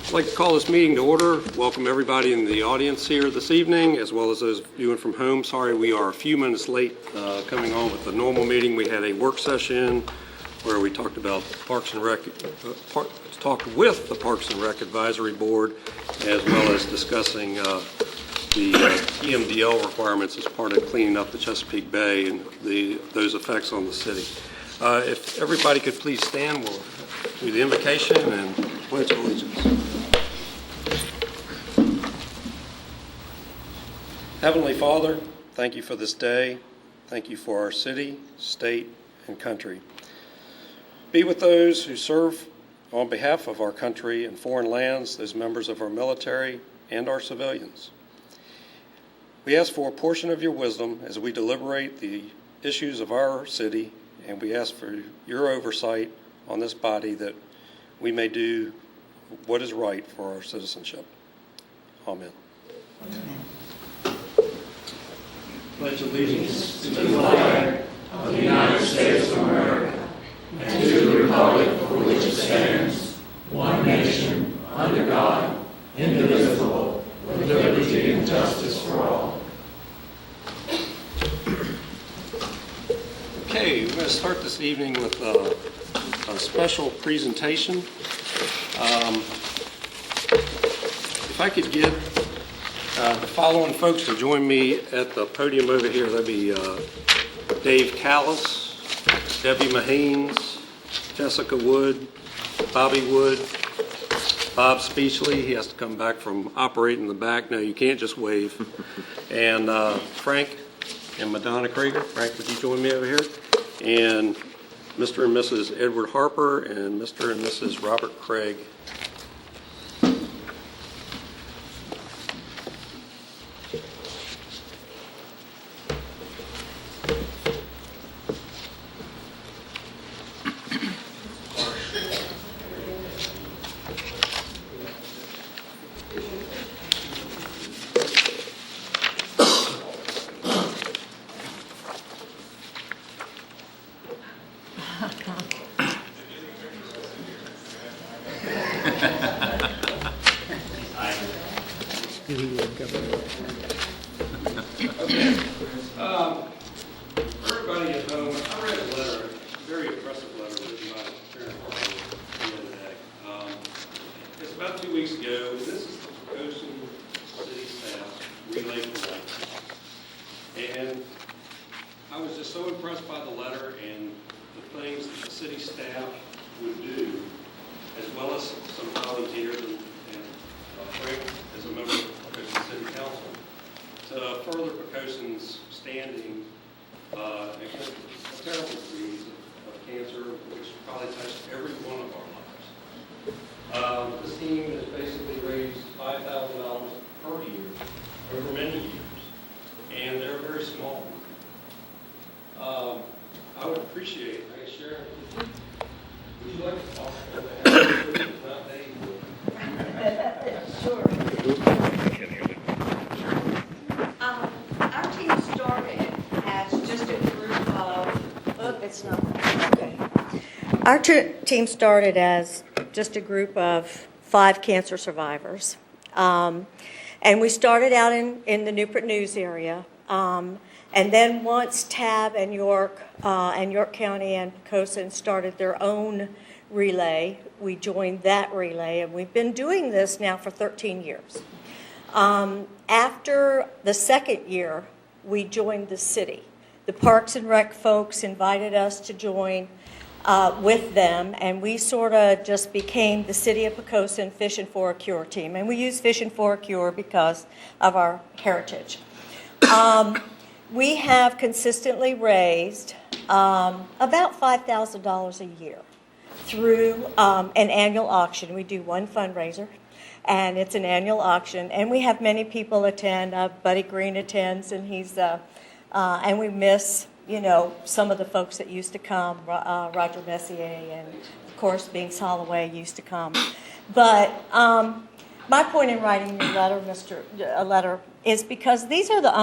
I'd like to call this meeting to order. Welcome everybody in the audience here this evening, as well as those viewing from home. Sorry we are a few minutes late coming on with the normal meeting. We had a work session where we talked about Parks and Rec, talked with the Parks and Rec Advisory Board, as well as discussing the EMDL requirements as part of cleaning up the Chesapeake Bay and those effects on the city. If everybody could please stand, we'll do the invocation and pledge allegiance. Heavenly Father, thank you for this day. Thank you for our city, state, and country. Be with those who serve on behalf of our country in foreign lands, those members of our military and our civilians. We ask for a portion of your wisdom as we deliberate the issues of our city, and we ask for your oversight on this body that we may do what is right for our citizenship. Amen. Pledge allegiance to the flag of the United States of America and to the republic for which it stands, one nation, under God, indivisible, with liberty and justice for all. Okay, we're going to start this evening with a special presentation. If I could get the following folks to join me at the podium over here. That'd be Dave Callis, Debbie Mahanes, Jessica Wood, Bobby Wood, Bob Speechley. He has to come back from operating the back. No, you can't just wave. And Frank and Madonna Krieger. Frank, would you join me over here? And Mr. and Mrs. Edward Harper and Mr. and Mrs. Robert Craig. Everybody at home, I read a letter, a very impressive letter written by Karen Harper the other day. It's about 2 weeks ago. This is the Poquoson City Staff Relay for Life. And I was just so impressed by the letter and the things that the city staff would do, as well as some volunteers and Frank as a member of the Poquoson City Council, to further Poquoson's standing against a terrible disease of cancer, which probably touched every one of our lives. This team has basically raised $5,000 per year over many years, and they're very small. I would appreciate, I guess, Sharon, would you like to talk about that? Sure. Our team started as just a group of, it's not, okay. Our team started as just a group of 5 cancer survivors. And we started out in the Newport News area. And then once Tab and York County and Poquoson started their own relay, we joined that relay, and we've been doing this now for 13 years. After the second year, we joined the city. The Parks and Rec folks invited us to join with them, and we sort of just became the City of Poquoson Fishing for a Cure team. And we use Fishing for a Cure because of our heritage. We have consistently raised about $5,000 a year through an annual auction. We do one fundraiser, and it's an annual auction, and we have many people attend. Buddy Green attends, and he's and we miss some of the folks that used to come. Roger Messier and of course Binks Holloway used to come. But my point in writing your letter, a letter, is because these are the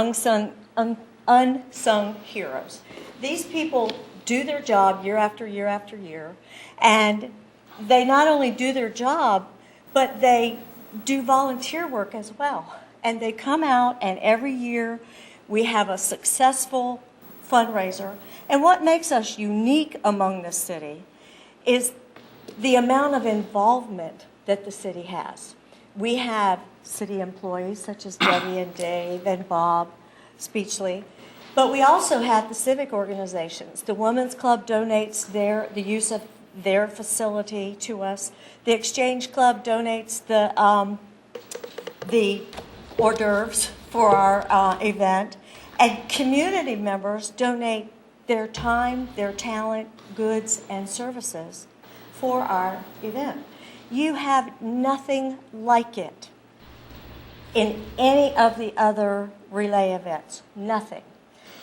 unsung heroes. These people do their job year after year after year, and they not only do their job, but they do volunteer work as well. And they come out, and every year we have a successful fundraiser. And what makes us unique among the city is the amount of involvement that the city has. We have city employees such as Debbie and Dave and Bob Speechley, but we also have the civic organizations. The Women's Club donates the use of their facility to us. The Exchange Club donates the hors d'oeuvres for our event. And community members donate their time, their talent, goods, and services for our event. You have nothing like it in any of the other relay events. Nothing.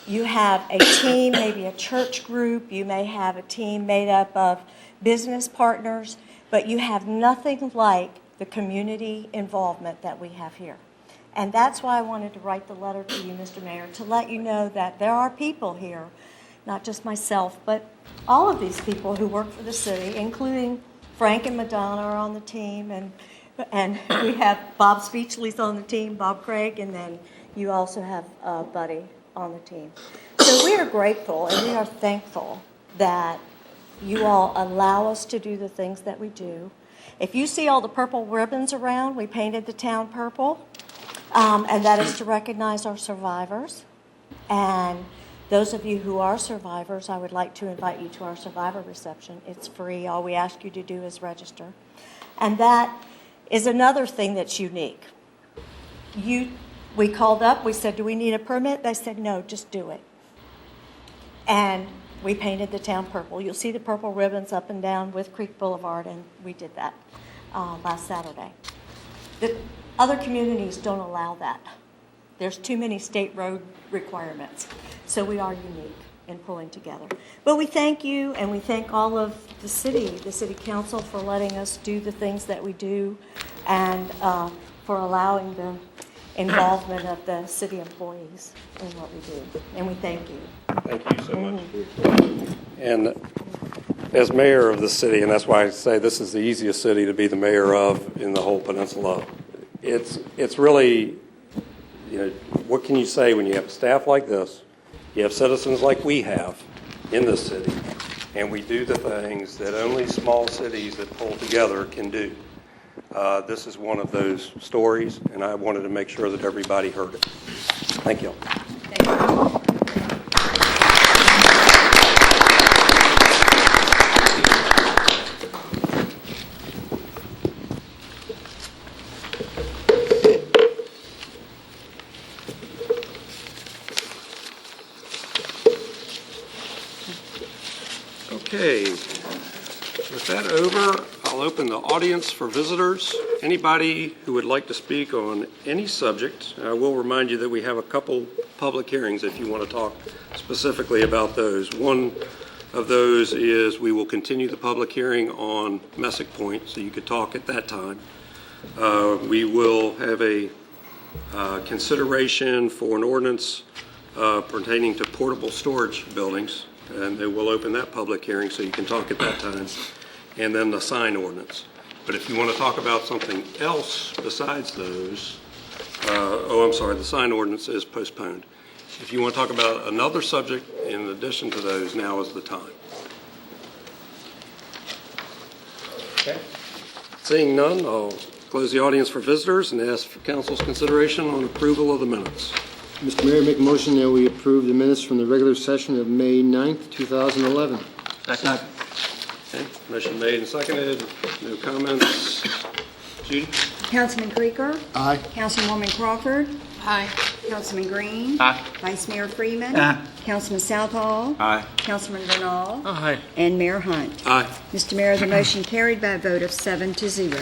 You have a team, maybe a church group, you may have a team made up of business partners, but you have nothing like the community involvement that we have here. And that's why I wanted to write the letter to you, Mr. Mayor, to let you know that there are people here, not just myself, but all of these people who work for the city, including Frank and Madonna are on the team, and we have Bob Speechley's on the team, Bob Craig, and then you also have Buddy on the team. So we are grateful and we are thankful that you all allow us to do the things that we do. If you see all the purple ribbons around, we painted the town purple, and that is to recognize our survivors. And those of you who are survivors, I would like to invite you to our survivor reception. It's free. All we ask you to do is register. And that is another thing that's unique. We called up, we said, do we need a permit? They said, no, just do it. And we painted the town purple. You'll see the purple ribbons up and down with Creek Boulevard, and we did that last Saturday. The other communities don't allow that. There's too many state road requirements. So we are unique in pulling together. But we thank you, and we thank all of the city council for letting us do the things that we do, and for allowing the involvement of the city employees in what we do. And we thank you. Thank you so much. And as mayor of the city, and that's why I say this is the easiest city to be the mayor of in the whole peninsula, it's really, what can you say when you have staff like this, you have citizens like we have in this city, and we do the things that only small cities that pull together can do. This is one of those stories, and I wanted to make sure that everybody heard it. Thank you. Thank you. Okay, with that over, I'll open the audience for visitors. Anybody who would like to speak on any subject, I will remind you that we have a couple public hearings if you want to talk specifically about those. One of those is we will continue the public hearing on Messick Point, so you could talk at that time. We will have a consideration for an ordinance pertaining to portable storage buildings, and they will open that public hearing so you can talk at that time, and then the sign ordinance. But if you want to talk about something else besides those, the sign ordinance is postponed. If you want to talk about another subject in addition to those, now is the time. Okay. Seeing none, I'll close the audience for visitors and ask for council's consideration on approval of the minutes. Mr. Mayor, make a motion that we approve the minutes from the regular session of May 9th, 2011. Second. Okay, motion made and seconded. No comments. Judy? Councilman Krieger. Aye. Councilwoman Crawford. Aye. Councilman Green. Aye. Vice Mayor Freeman. Aye. Councilman Southall. Aye. Councilman Bernal. Aye. And Mayor Hunt. Aye. Mr. Mayor, the motion carried by a vote of 7-0.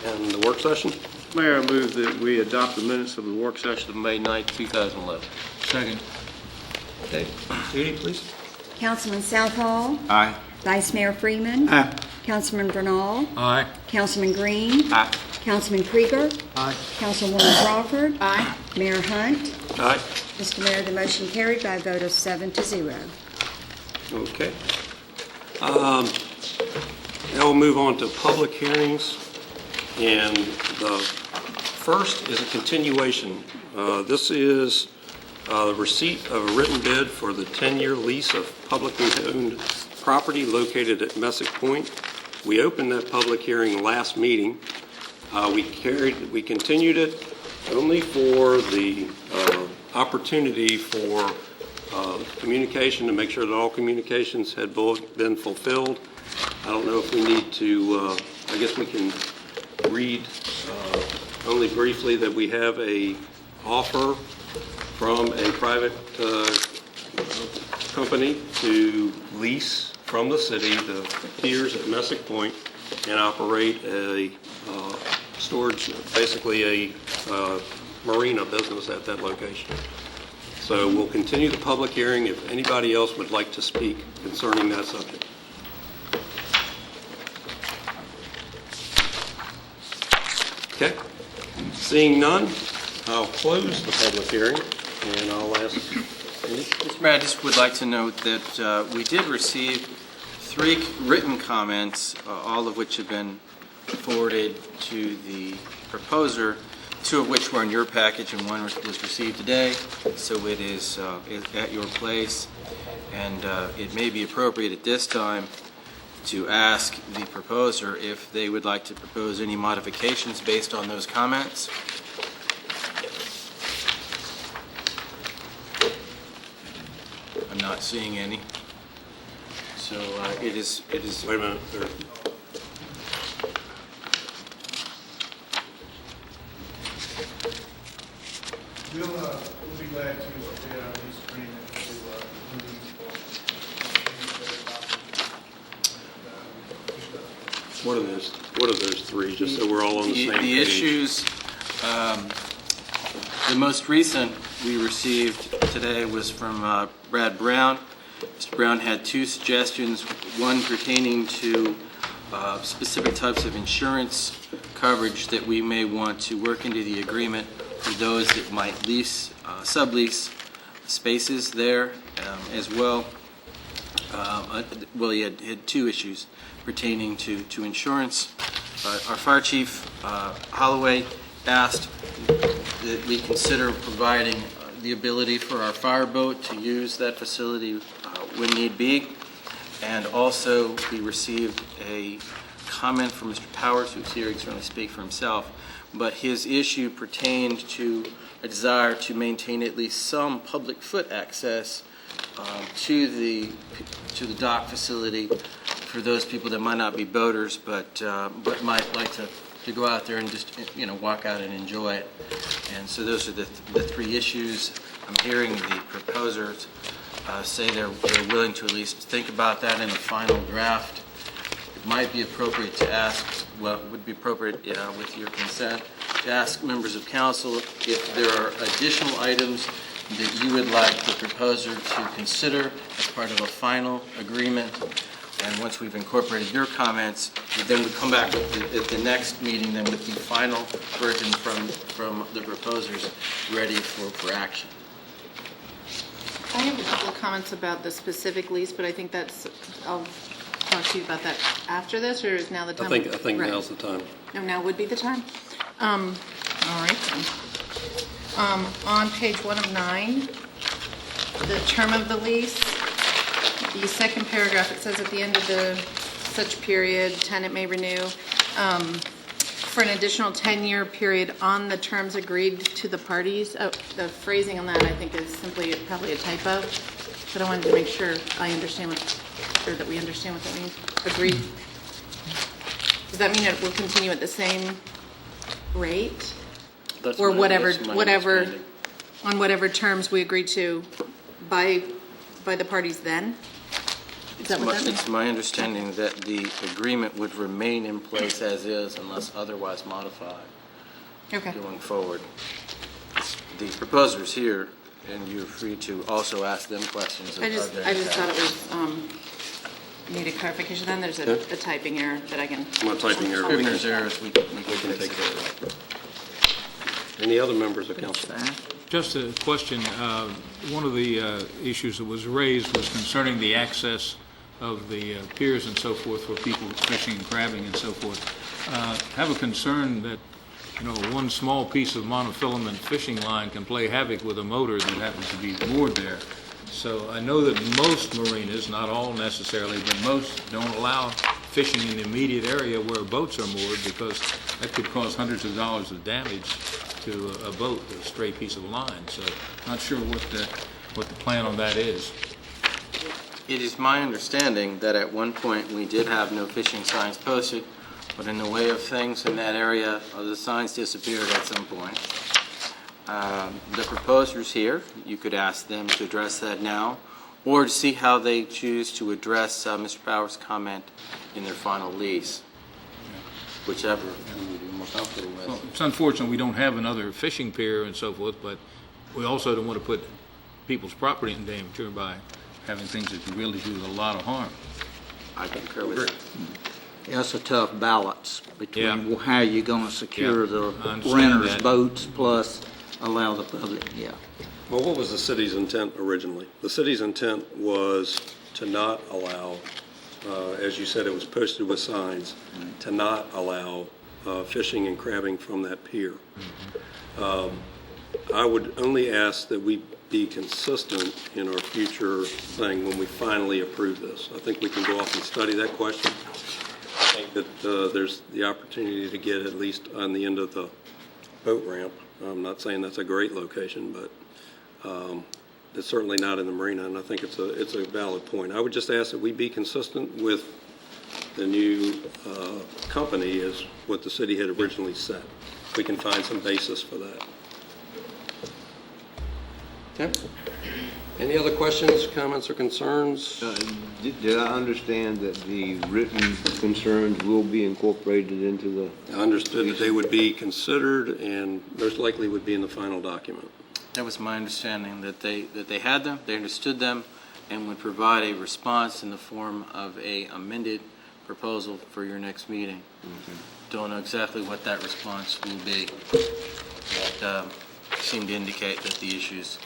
And the work session? Mayor, I move that we adopt the minutes of the work session of May 9th, 2011. Second. Okay, Judy, please. Councilman Southall. Aye. Vice Mayor Freeman. Aye. Councilman Bernal. Aye. Councilman Green. Aye. Councilman Krieger. Aye. Councilwoman Crawford. Aye. Mayor Hunt. Aye. Mr. Mayor, the motion carried by a vote of 7-0. Okay. Now we'll move on to public hearings. And the first is a continuation. This is the receipt of a written bid for the 10-year lease of publicly owned property located at Messick Point. We opened that public hearing last meeting. We continued it only for the opportunity for communication, to make sure that all communications had both been fulfilled. I don't know if we need to, I guess we can read only briefly that we have a offer from a private company to lease from the city the piers at Messick Point and operate a storage, basically a marina business at that location. So we'll continue the public hearing if anybody else would like to speak concerning that subject. Okay, seeing none, I'll close the public hearing and I'll ask. Mr. Mayor, I just would like to note that we did receive 3 written comments, all of which have been forwarded to the proposer, 2 of which were in your package and 1 was received today, so it is at your place. And it may be appropriate at this time to ask the proposer if they would like to propose any modifications based on those comments. I'm not seeing any. So it is. Wait a minute. We'll be glad to update our lease agreement to moving forward. What are those 3, just so we're all on the same page? The issues, the most recent we received today was from Brad Brown. Mr. Brown had 2 suggestions, one pertaining to specific types of insurance coverage that we may want to work into the agreement for those that might lease, sublease spaces there as well. Well, he had 2 issues pertaining to insurance. Our fire chief, Holloway, asked that we consider providing the ability for our fireboat to use that facility when need be. And also, we received a comment from Mr. Powers, who's here, he can certainly speak for himself, but his issue pertained to a desire to maintain at least some public foot access to the dock facility for those people that might not be boaters, but might like to go out there and just walk out and enjoy it. And so those are the 3 issues. I'm hearing the proposers say they're willing to at least think about that in the final draft. It might be appropriate to ask, well, it would be appropriate with your consent, to ask members of council if there are additional items that you would like the proposer to consider as part of a final agreement. And once we've incorporated your comments, then we come back at the next meeting then with the final version from the proposers ready for action. I have a couple of comments about the specific lease, but I think I'll talk to you about that after this, or is now the time? I think Right. now's the time. No, now would be the time. All right. On page 1 of 9, the term of the lease, the second paragraph, it says at the end of the such period, tenant may renew for an additional 10-year period on the terms agreed to the parties. Oh, the phrasing on that, I think, is simply probably a typo, but I wanted to make sure I understand that we understand what that means. Agreed. Does that mean that we'll continue at the same rate? That's Or my whatever, understanding. on whatever terms we agreed to by the parties then? Is that what that means? It's my understanding that the agreement would remain in place as is unless otherwise modified Okay. going forward. The proposer's here, and you're free to also ask them questions. I just thought it was, needed clarification. Then there's a typing error that I can. Not typing error. Scrivener's errors, we can take fix care of that. Any other members of council? Just a question. One of the issues that was raised was concerning the access of the piers and so forth for people fishing and crabbing and so forth. Have a concern that, one small piece of monofilament fishing line can play havoc with a motor that happens to be moored there. So I know that most marinas, not all necessarily, but most don't allow fishing in the immediate area where boats are moored, because that could cause hundreds of dollars of damage to a boat, a stray piece of line. So not sure what the plan on that is. It is my understanding that at one point we did have no fishing signs posted, but in the way of things in that area, the signs disappeared at some point. The proposers here, you could ask them to address that now, or to see how they choose to address Mr. Power's comment in their final lease, whichever you would be more comfortable with. Well, it's unfortunate we don't have another fishing pier and so forth, but we also don't want to put people's property in danger by having things that really do a lot of harm. I concur with that. That's a tough balance between Yeah. how you're going to secure Yeah, the I understand renters' that. boats plus allow the public, yeah. Well, what was the city's intent originally? The city's intent was to not allow, as you said, it was posted with signs, to not allow fishing and crabbing from that pier. I would only ask that we be consistent in our future thing when we finally approve this. I think we can go off and study that question. I think that there's the opportunity to get at least on the end of the boat ramp. I'm not saying that's a great location, but it's certainly not in the marina, and I think it's a valid point. I would just ask that we be consistent with the new company as what the city had originally said. We can find some basis for that. Okay. Any other questions, comments, or concerns? Did I understand that the written concerns will be incorporated into the... I understood that they would be considered and most likely would be in the final document. That was my understanding, that they had them, they understood them, and would provide a response in the form of a amended proposal for your next meeting. Don't know exactly what that response will be. But seemed to indicate that the issues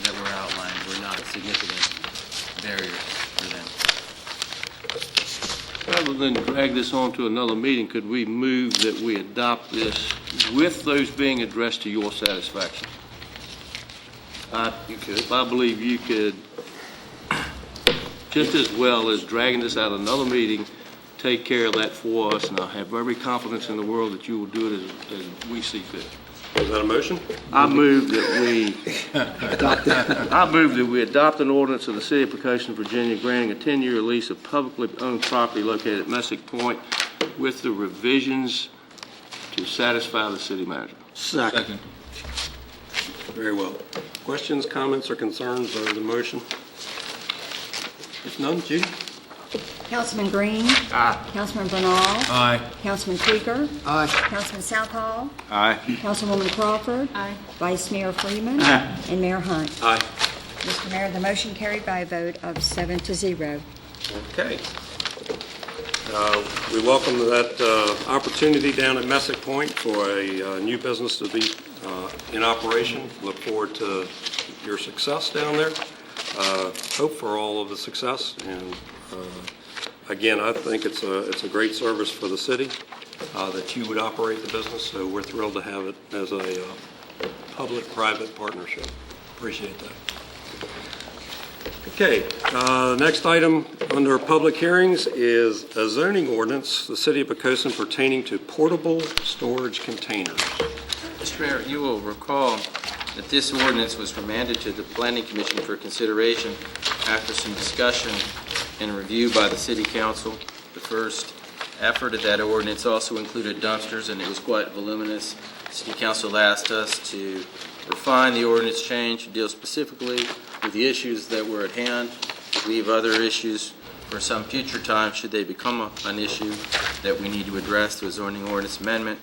that were outlined were not a significant barrier for them. Rather than drag this on to another meeting, could we move that we adopt this with those being addressed to your satisfaction? You could. I believe you could, just as well as dragging this out another meeting, take care of that for us, and I have every confidence in the world that you will do it as we see fit. Is that a motion? I move that we adopt an ordinance of the City of Poquoson, Virginia, granting a 10-year lease of publicly owned property located at Messick Point with the revisions to satisfy the city manager. Second. Very well. Questions, comments, or concerns on the motion? If none, Judy? Councilman Green. Aye. Councilman Bernal. Aye. Councilman Krieger. Aye. Councilman Southall. Aye. Councilwoman Crawford. Aye. Vice Mayor Freeman. Aye. And Mayor Hunt. Aye. Mr. Mayor, the motion carried by a vote of 7-0. Okay. We welcome that opportunity down at Messick Point for a new business to be in operation. Look forward to your success down there. Hope for all of the success. And again, I think it's a great service for the city that you would operate the business. So we're thrilled to have it as a public-private partnership. Appreciate that. Okay, next item under public hearings is a zoning ordinance, the City of Poquoson, pertaining to portable storage containers. Mr. Mayor, you will recall that this ordinance was remanded to the Planning Commission for consideration after some discussion and review by the City Council. The first effort of that ordinance also included dumpsters, and it was quite voluminous. The City Council asked us to refine the ordinance change to deal specifically with the issues that were at hand, leave other issues for some future time should they become an issue that we need to address through a zoning ordinance amendment.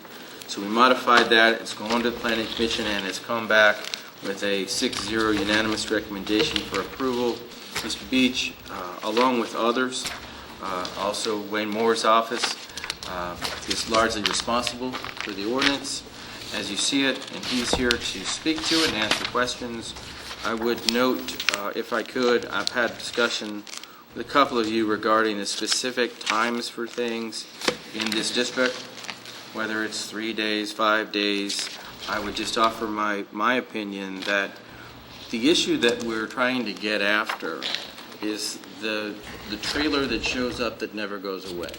So we modified that. It's gone to the Planning Commission, and it's come back with a 6-0 unanimous recommendation for approval. Mr. Beach, along with others, also Wayne Moore's office, is largely responsible for the ordinance as you see it, and he's here to speak to it and answer questions. I would note, if I could, I've had discussion a couple of you regarding the specific times for things in this district, whether it's 3 days, 5 days. I would just offer my opinion that the issue that we're trying to get after is the trailer that shows up that never goes away.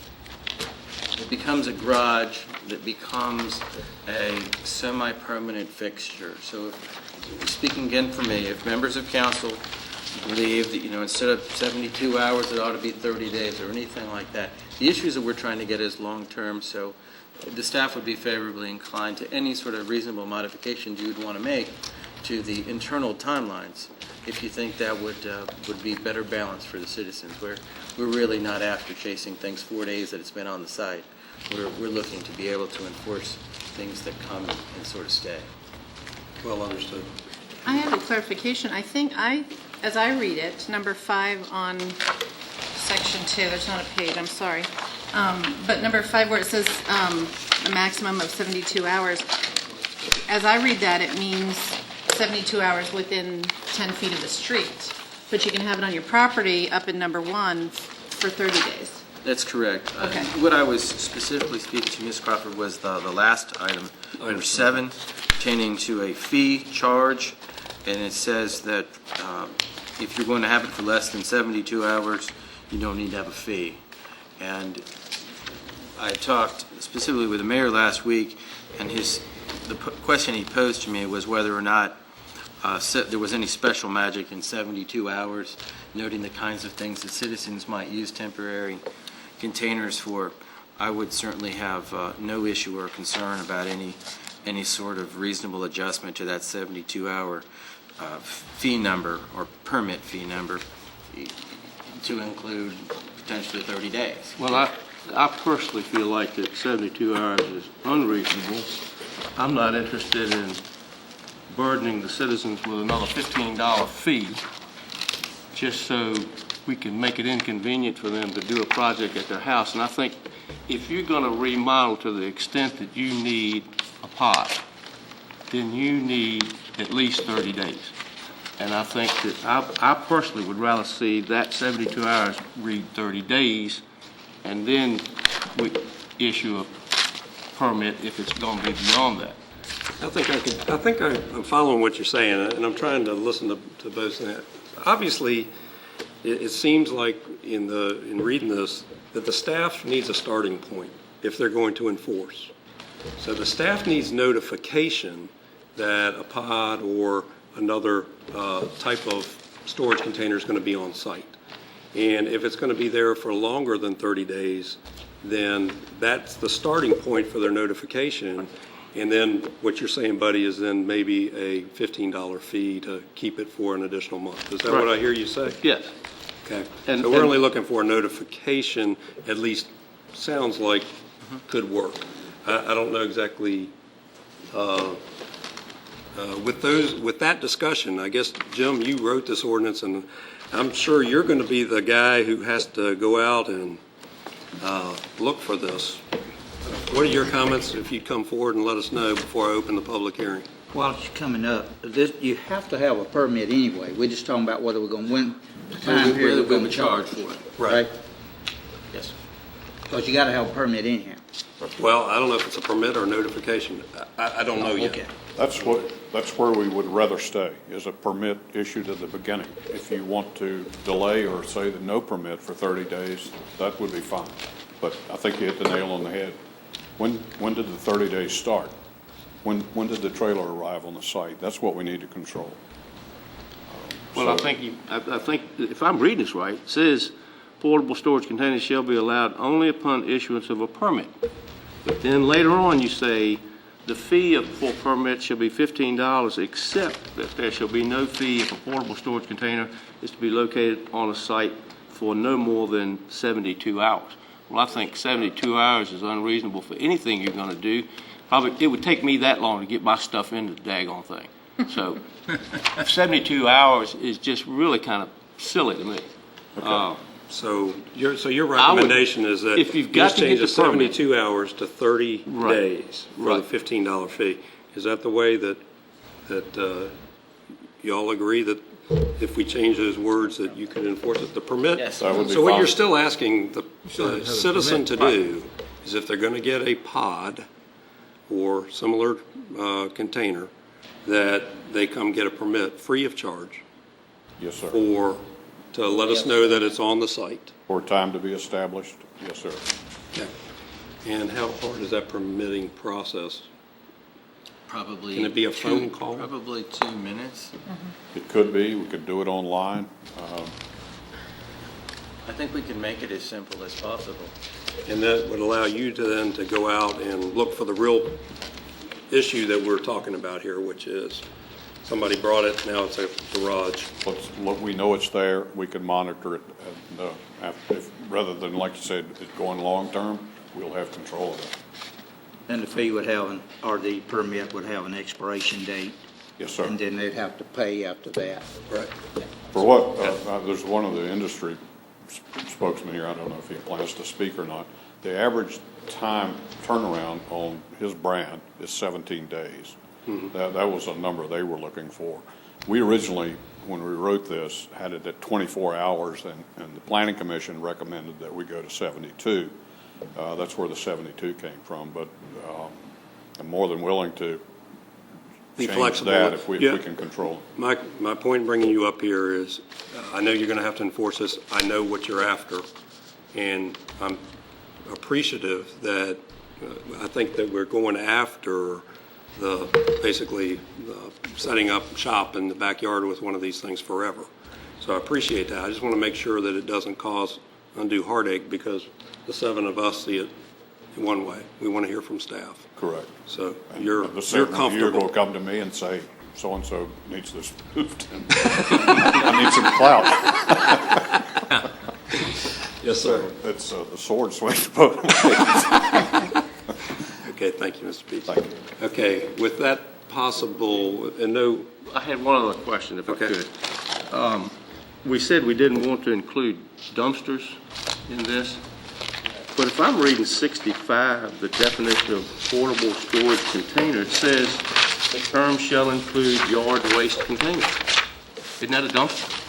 It becomes a garage that becomes a semi-permanent fixture. So speaking again for me, if members of council believe that, instead of 72 hours, it ought to be 30 days or anything like that, the issues that we're trying to get is long-term, so the staff would be favorably inclined to any sort of reasonable modifications you would want to make to the internal timelines if you think that would be better balanced for the citizens. We're really not after chasing things 4 days that it's been on the site. We're looking to be able to enforce things that come and sort of stay. Well understood. I have a clarification. I think as I read it, number 5 on section 2, there's not a page, I'm sorry. But number 5 where it says a maximum of 72 hours, as I read that, it means 72 hours within 10 feet of the street. But you can have it on your property up in number 1 for 30 days. That's correct. Okay. What I was specifically speaking to Ms. Crawford was the last item, number 7, pertaining to a fee charge, and it says that if you're going to have it for less than 72 hours, you don't need to have a fee. And I talked specifically with the mayor last week, and the question he posed to me was whether or not there was any special magic in 72 hours, noting the kinds of things that citizens might use temporary containers for. I would certainly have no issue or concern about any sort of reasonable adjustment to that 72-hour fee number or permit fee number to include potentially 30 days. Well, I personally feel like that 72 hours is unreasonable. I'm not interested in burdening the citizens with another $15 fee just so we can make it inconvenient for them to do a project at their house. And I think if you're going to remodel to the extent that you need a pod, then you need at least 30 days. And I think that I personally would rather see that 72 hours read 30 days and then we issue a permit if it's going to be beyond that. I think I'm following what you're saying, and I'm trying to listen to both sides. Obviously, it seems like in reading this that the staff needs a starting point if they're going to enforce. So the staff needs notification that a pod or another type of storage container is going to be on site. And if it's going to be there for longer than 30 days, then that's the starting point for their notification. And then what you're saying, Buddy, is then maybe a $15 fee to keep it for an additional month. Is that Right. what I hear you say? Yes. Okay. And- So we're only looking for a notification, at least sounds like could work. I don't know exactly. With that discussion, I guess, Jim, you wrote this ordinance, and I'm sure you're going to be the guy who has to go out and look for this. What are your comments, if you'd come forward and let us know before I open the public hearing? While it's coming up, you have to have a permit anyway. We're just talking about whether we're going to win the time period we're going to charge for it. Right. Yes. Because you got to have a permit anyhow. Well, I don't know if it's a permit or a notification. I don't know yet. Okay. That's where we would rather stay, is a permit issued at the beginning. If you want to delay or say that no permit for 30 days, that would be fine. But I think you hit the nail on the head. When did the 30 days start? When did the trailer arrive on the site? That's what we need to control. Well, I think if I'm reading this right, it says portable storage containers shall be allowed only upon issuance of a permit. But then later on you say the fee for permit shall be $15 except that there shall be no fee if a portable storage container is to be located on a site for no more than 72 hours. Well, I think 72 hours is unreasonable for anything you're going to do. Probably it would take me that long to get my stuff into the daggone thing. So 72 hours is just really kind of silly to me. Okay. So your recommendation is that if you've got just to change get the the permit. 72 hours to 30 days for Right. the $15 fee. Is that the way that you all agree that if we change those words, that you can enforce it, the permit? Yes. That would be So what fine. you're still asking the have a citizen to permit. do is if they're going to get a pod or similar container, that they come get a permit free of charge Yes, sir. to let us know that it's on the site. For time to be established? Yes, sir. Okay. And how hard is that permitting process? Probably. Can it be a phone call? Probably 2 minutes. It could be, we could do it online. I think we can make it as simple as possible. And that would allow you to then to go out and look for the real issue that we're talking about here, which is somebody brought it, now it's a garage. Look, we know it's there, we can monitor it, and rather than, like you said, it going long-term, we'll have control of it. And the fee would have, or the permit would have an expiration date, Yes, sir. and then they'd have to pay after that. Right. For what, there's one of the industry spokesman here, I don't know if he plans to speak or not. The average time turnaround on his brand is 17 days. That was a number they were looking for. We originally, when we wrote this, had it at 24 hours, and the Planning Commission recommended that we go to 72. That's where the 72 came from, but I'm more than willing to Be change flexible. that if we Yeah. can control it. My point in bringing you up here is, I know you're going to have to enforce this. I know what you're after, and I'm appreciative that I think that we're going after basically setting up shop in the backyard with one of these things forever. So I appreciate that. I just want to make sure that it doesn't cause undue heartache, because the 7 of us see it one way. We want to hear from staff. Correct. So you're The 7 of you comfortable. will come to me and say, so-and-so needs this moved. I need some clout. Yes, sir. It's the sword swings both ways. Okay, thank you, Mr. Beach. Thank you. Okay, with that possible, and no, I had one other question, if I Okay. could. We said we didn't want to include dumpsters in this, but if I'm reading 65, the definition of portable storage container, it says the term shall include yard waste container. Isn't that a dumpster?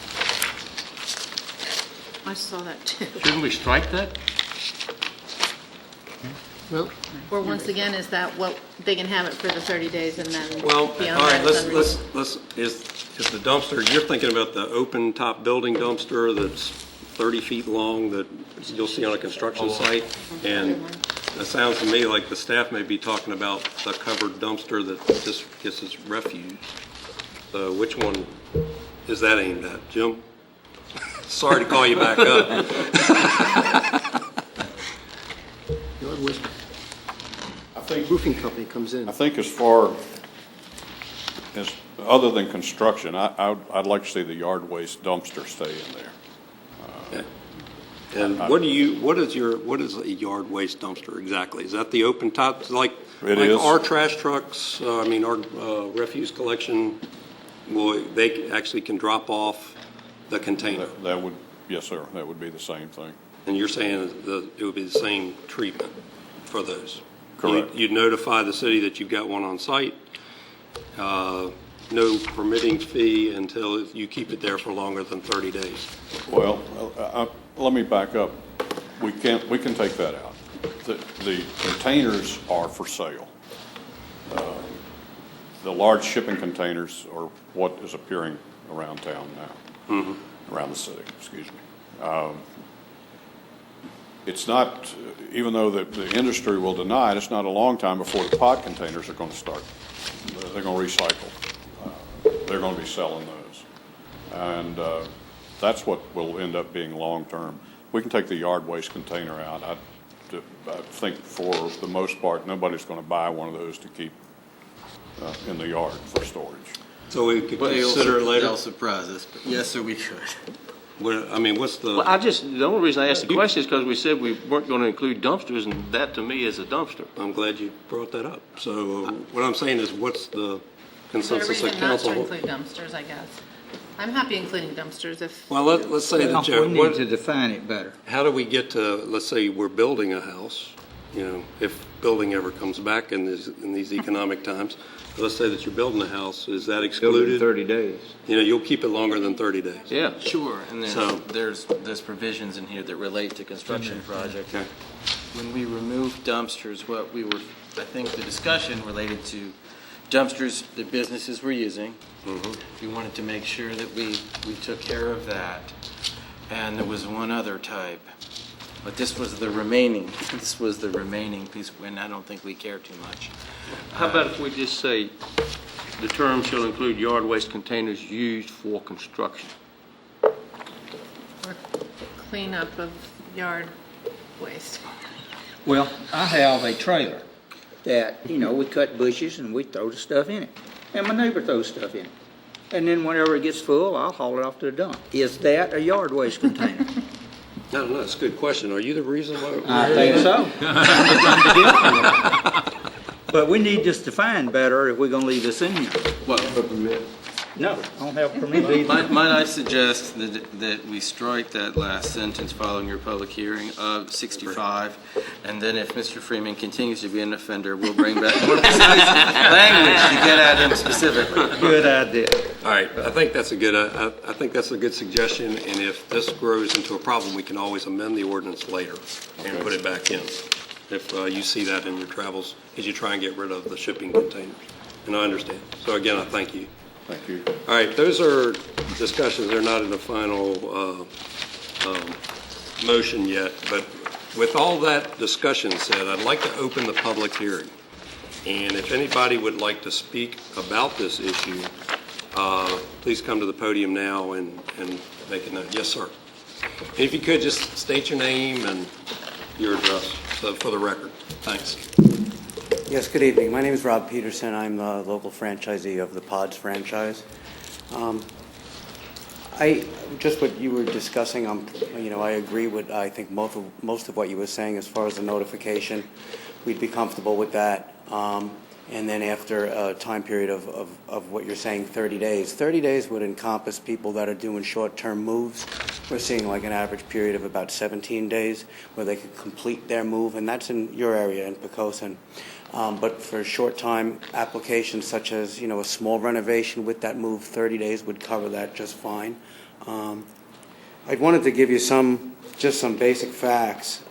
I saw that too. Shouldn't we strike that? Well, Or once again, is that what, they can have it for the 30 days and then well, beyond all that right, it's unreasonable? is the dumpster, you're thinking about the open top building dumpster that's 30 feet long that you'll see on a construction site? And it sounds to me like the staff may be talking about the covered dumpster that just gets its refuse. So which one is that aimed at, Jim? Sorry to call you back up. yard waste I think roofing company comes in. I think as far as, other than construction, I'd like to see the yard waste dumpster stay in there. Okay. And what is a yard waste dumpster exactly? Is that the open top, like is. our trash trucks, our refuse collection, they actually can drop off the container? That would, yes, sir, that would be the same thing. And you're saying that it would be the same treatment for those? Correct. You'd notify the city that you've got one on site, no permitting fee until you keep it there for longer than 30 days. Well, let me back up. We can take that out. The containers are for sale. The large shipping containers are what is appearing around town now, around the city, excuse me. It's not, even though the industry will deny it, it's not a long time before the pod containers are going to start. They're going to recycle. They're going to be selling those. And that's what will end up being long-term. We can take the yard waste container out. I think for the most part, nobody's going to buy one of those to keep in the yard for storage. So we could consider it later? They'll surprise us, but yes, sir, we could. What's the... Well, the only reason I asked the question is because we said we weren't going to include dumpsters, and that to me is a dumpster. I'm glad you brought that up. So what I'm saying is, what's the Is there a consensus of reason not to council? include dumpsters, I guess? I'm happy including dumpsters if, Well, let's say that, We Joe, need to define it better. how do we get to, let's say we're building a house if building ever comes back in these economic times, let's say that you're building a house, is that excluded? 30 days. You'll keep it longer than 30 days. Yeah. Sure, and So- there's provisions in here that relate to construction projects. Okay. When we removed dumpsters, I think the discussion related to dumpsters that businesses were using. We wanted to make sure that we took care of that. And there was one other type, but this was the remaining piece, and I don't think we care too much. How about if we just say, the term shall include yard waste containers used for construction? Or cleanup of yard waste. Well, I have a trailer that, we cut bushes and we throw the stuff in it. And my neighbor throws stuff in it. And then whenever it gets full, I'll haul it off to the dump. Is that a yard waste container? No, that's a good question. Are you the reason why? I think so. But we need this defined better if we're gonna leave this in here. Well, No, I don't have a permit either. might I suggest that we strike that last sentence following your public hearing of 65, and then if Mr. Freeman continues to be an offender, we'll bring back more precise language to get at him specifically. Good idea. All right, I think that's a good suggestion, and if this grows into a problem, we can always amend the ordinance later and put it back in. If you see that in your travels, as you try and get rid of the shipping containers. And I understand. So again, I thank you. Thank you. All right, those are discussions. They're not in the final motion yet, but with all that discussion said, I'd like to open the public hearing. And if anybody would like to speak about this issue, please come to the podium now and make a note. Yes, sir. And if you could, just state your name and your address for the record. Thanks. Yes, good evening. My name is Rob Peterson. I'm the local franchisee of the Pods franchise. Just what you were discussing, I agree with, I think most of what you were saying as far as the notification. We'd be comfortable with that. And then after a time period of what you're saying, 30 days. 30 days would encompass people that are doing short-term moves. We're seeing like an average period of about 17 days where they could complete their move, and that's in your area in Poquoson. But for short-time applications such as, a small renovation with that move, 30 days would cover that just fine. I wanted to give you just some basic facts.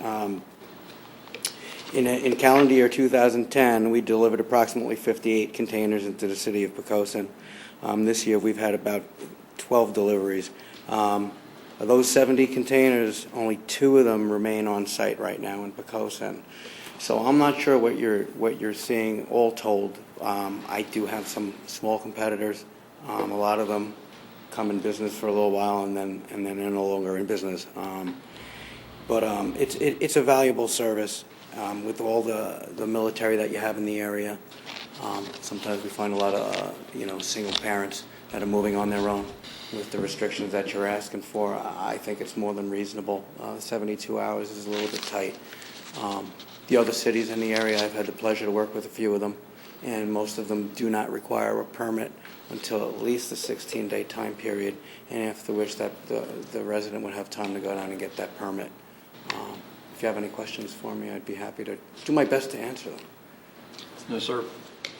In calendar year 2010, we delivered approximately 58 containers into the city of Poquoson. This year, we've had about 12 deliveries. Of those 70 containers, only 2 of them remain on site right now in Poquoson. So I'm not sure what you're seeing. All told, I do have some small competitors. A lot of them come in business for a little while and then they're no longer in business. But it's a valuable service. With all the military that you have in the area, sometimes we find a lot of single parents that are moving on their own. With the restrictions that you're asking for, I think it's more than reasonable. 72 hours is a little bit tight. The other cities in the area, I've had the pleasure to work with a few of them, and most of them do not require a permit until at least the 16-day time period, and after which that the resident would have time to go down and get that permit. If you have any questions for me, I'd be happy to do my best to answer them. No, sir.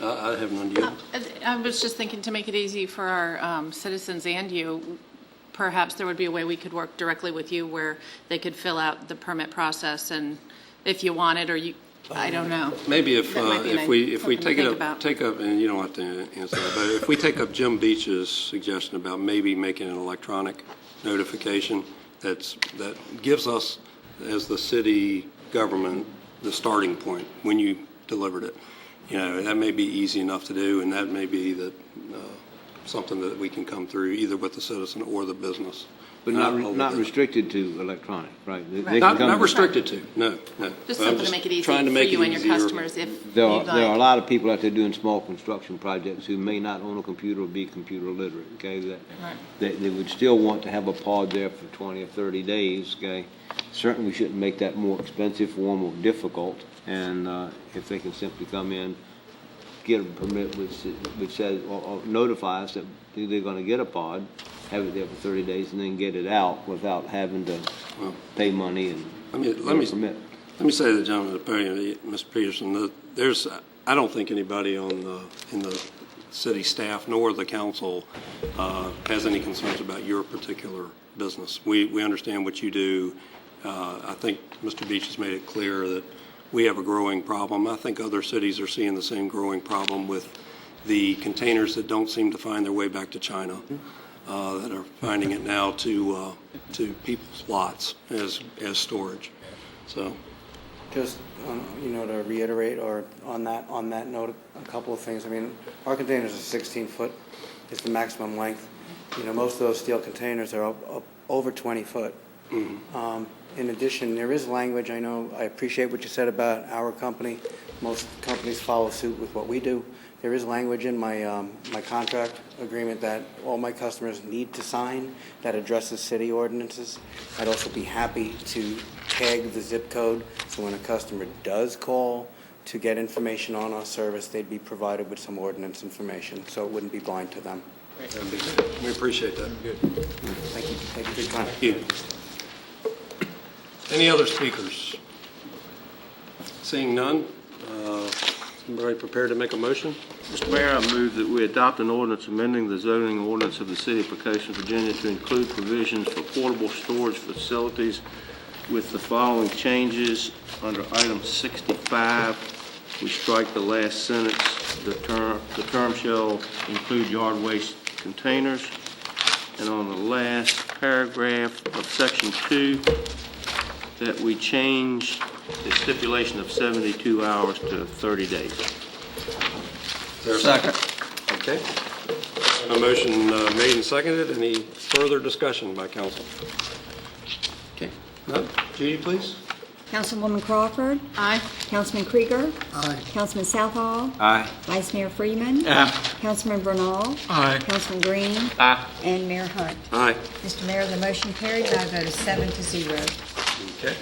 I have none. You? I was just thinking to make it easy for our citizens and you, perhaps there would be a way we could work directly with you where they could fill out the permit process, and if you wanted, or you, I don't know. Maybe if we something to take think up, about. and you don't have to answer that, but if we take up Jim Beach's suggestion about maybe making an electronic notification that gives us, as the city government, the starting point when you delivered it. That may be easy enough to do, and that may be something that we can come through either with the citizen or the business. But not restricted to electronic, right? They Not restricted to, no. Just something to make it easy for you and your customers if you'd There like. are a lot of people out there doing small construction projects who may not own a computer or be computer literate, okay? They would still want to have a pod there for 20 or 30 days, okay? Certainly we shouldn't make that more expensive or more difficult, and if they can simply come in, get a permit which says, or notify us that they're going to get a pod, have it there for 30 days, and then get it out without having to pay money and Let me permit. Let me say to the gentleman at the podium, Mr. Peterson, that I don't think anybody in the city staff nor the council has any concerns about your particular business. We understand what you do. I think Mr. Beach has made it clear that we have a growing problem. I think other cities are seeing the same growing problem with the containers that don't seem to find their way back to China, that are finding it now to people's lots as storage. So, Just, to reiterate, or on that note, a couple of things. I mean, our containers are 16 foot is the maximum length. Most of those steel containers are up over 20 foot. Mm-hmm. In addition, there is language. I appreciate what you said about our company. Most companies follow suit with what we do. There is language in my contract agreement that all my customers need to sign that addresses city ordinances. I'd also be happy to tag the zip code so when a customer does call to get information on our service, they'd be provided with some ordinance information, so it wouldn't be blind to them. we appreciate that. Good. Thank you. Thank you for your time. Thank you. Any other speakers? Seeing none, somebody prepared to make a motion? Mr. Mayor, I move that we adopt an ordinance amending the zoning ordinance of the City of Poquoson, Virginia to include provisions for portable storage facilities with the following changes. Under item 65, we strike the last sentence. The term shall include yard waste containers. And on the last paragraph of section 2, that we change the stipulation of 72 hours to 30 days. Second. Okay. A motion made and seconded. Any further discussion by council? Okay. No? Judy, please. Councilwoman Crawford. Aye. Councilman Krieger. Aye. Councilman Southall. Aye. Vice Mayor Freeman. Aye. Councilman Bernal. Aye. Councilman Green. Aye. And Mayor Hunt. Aye. Mr. Mayor, the motion carried by a vote of 7-0. Okay.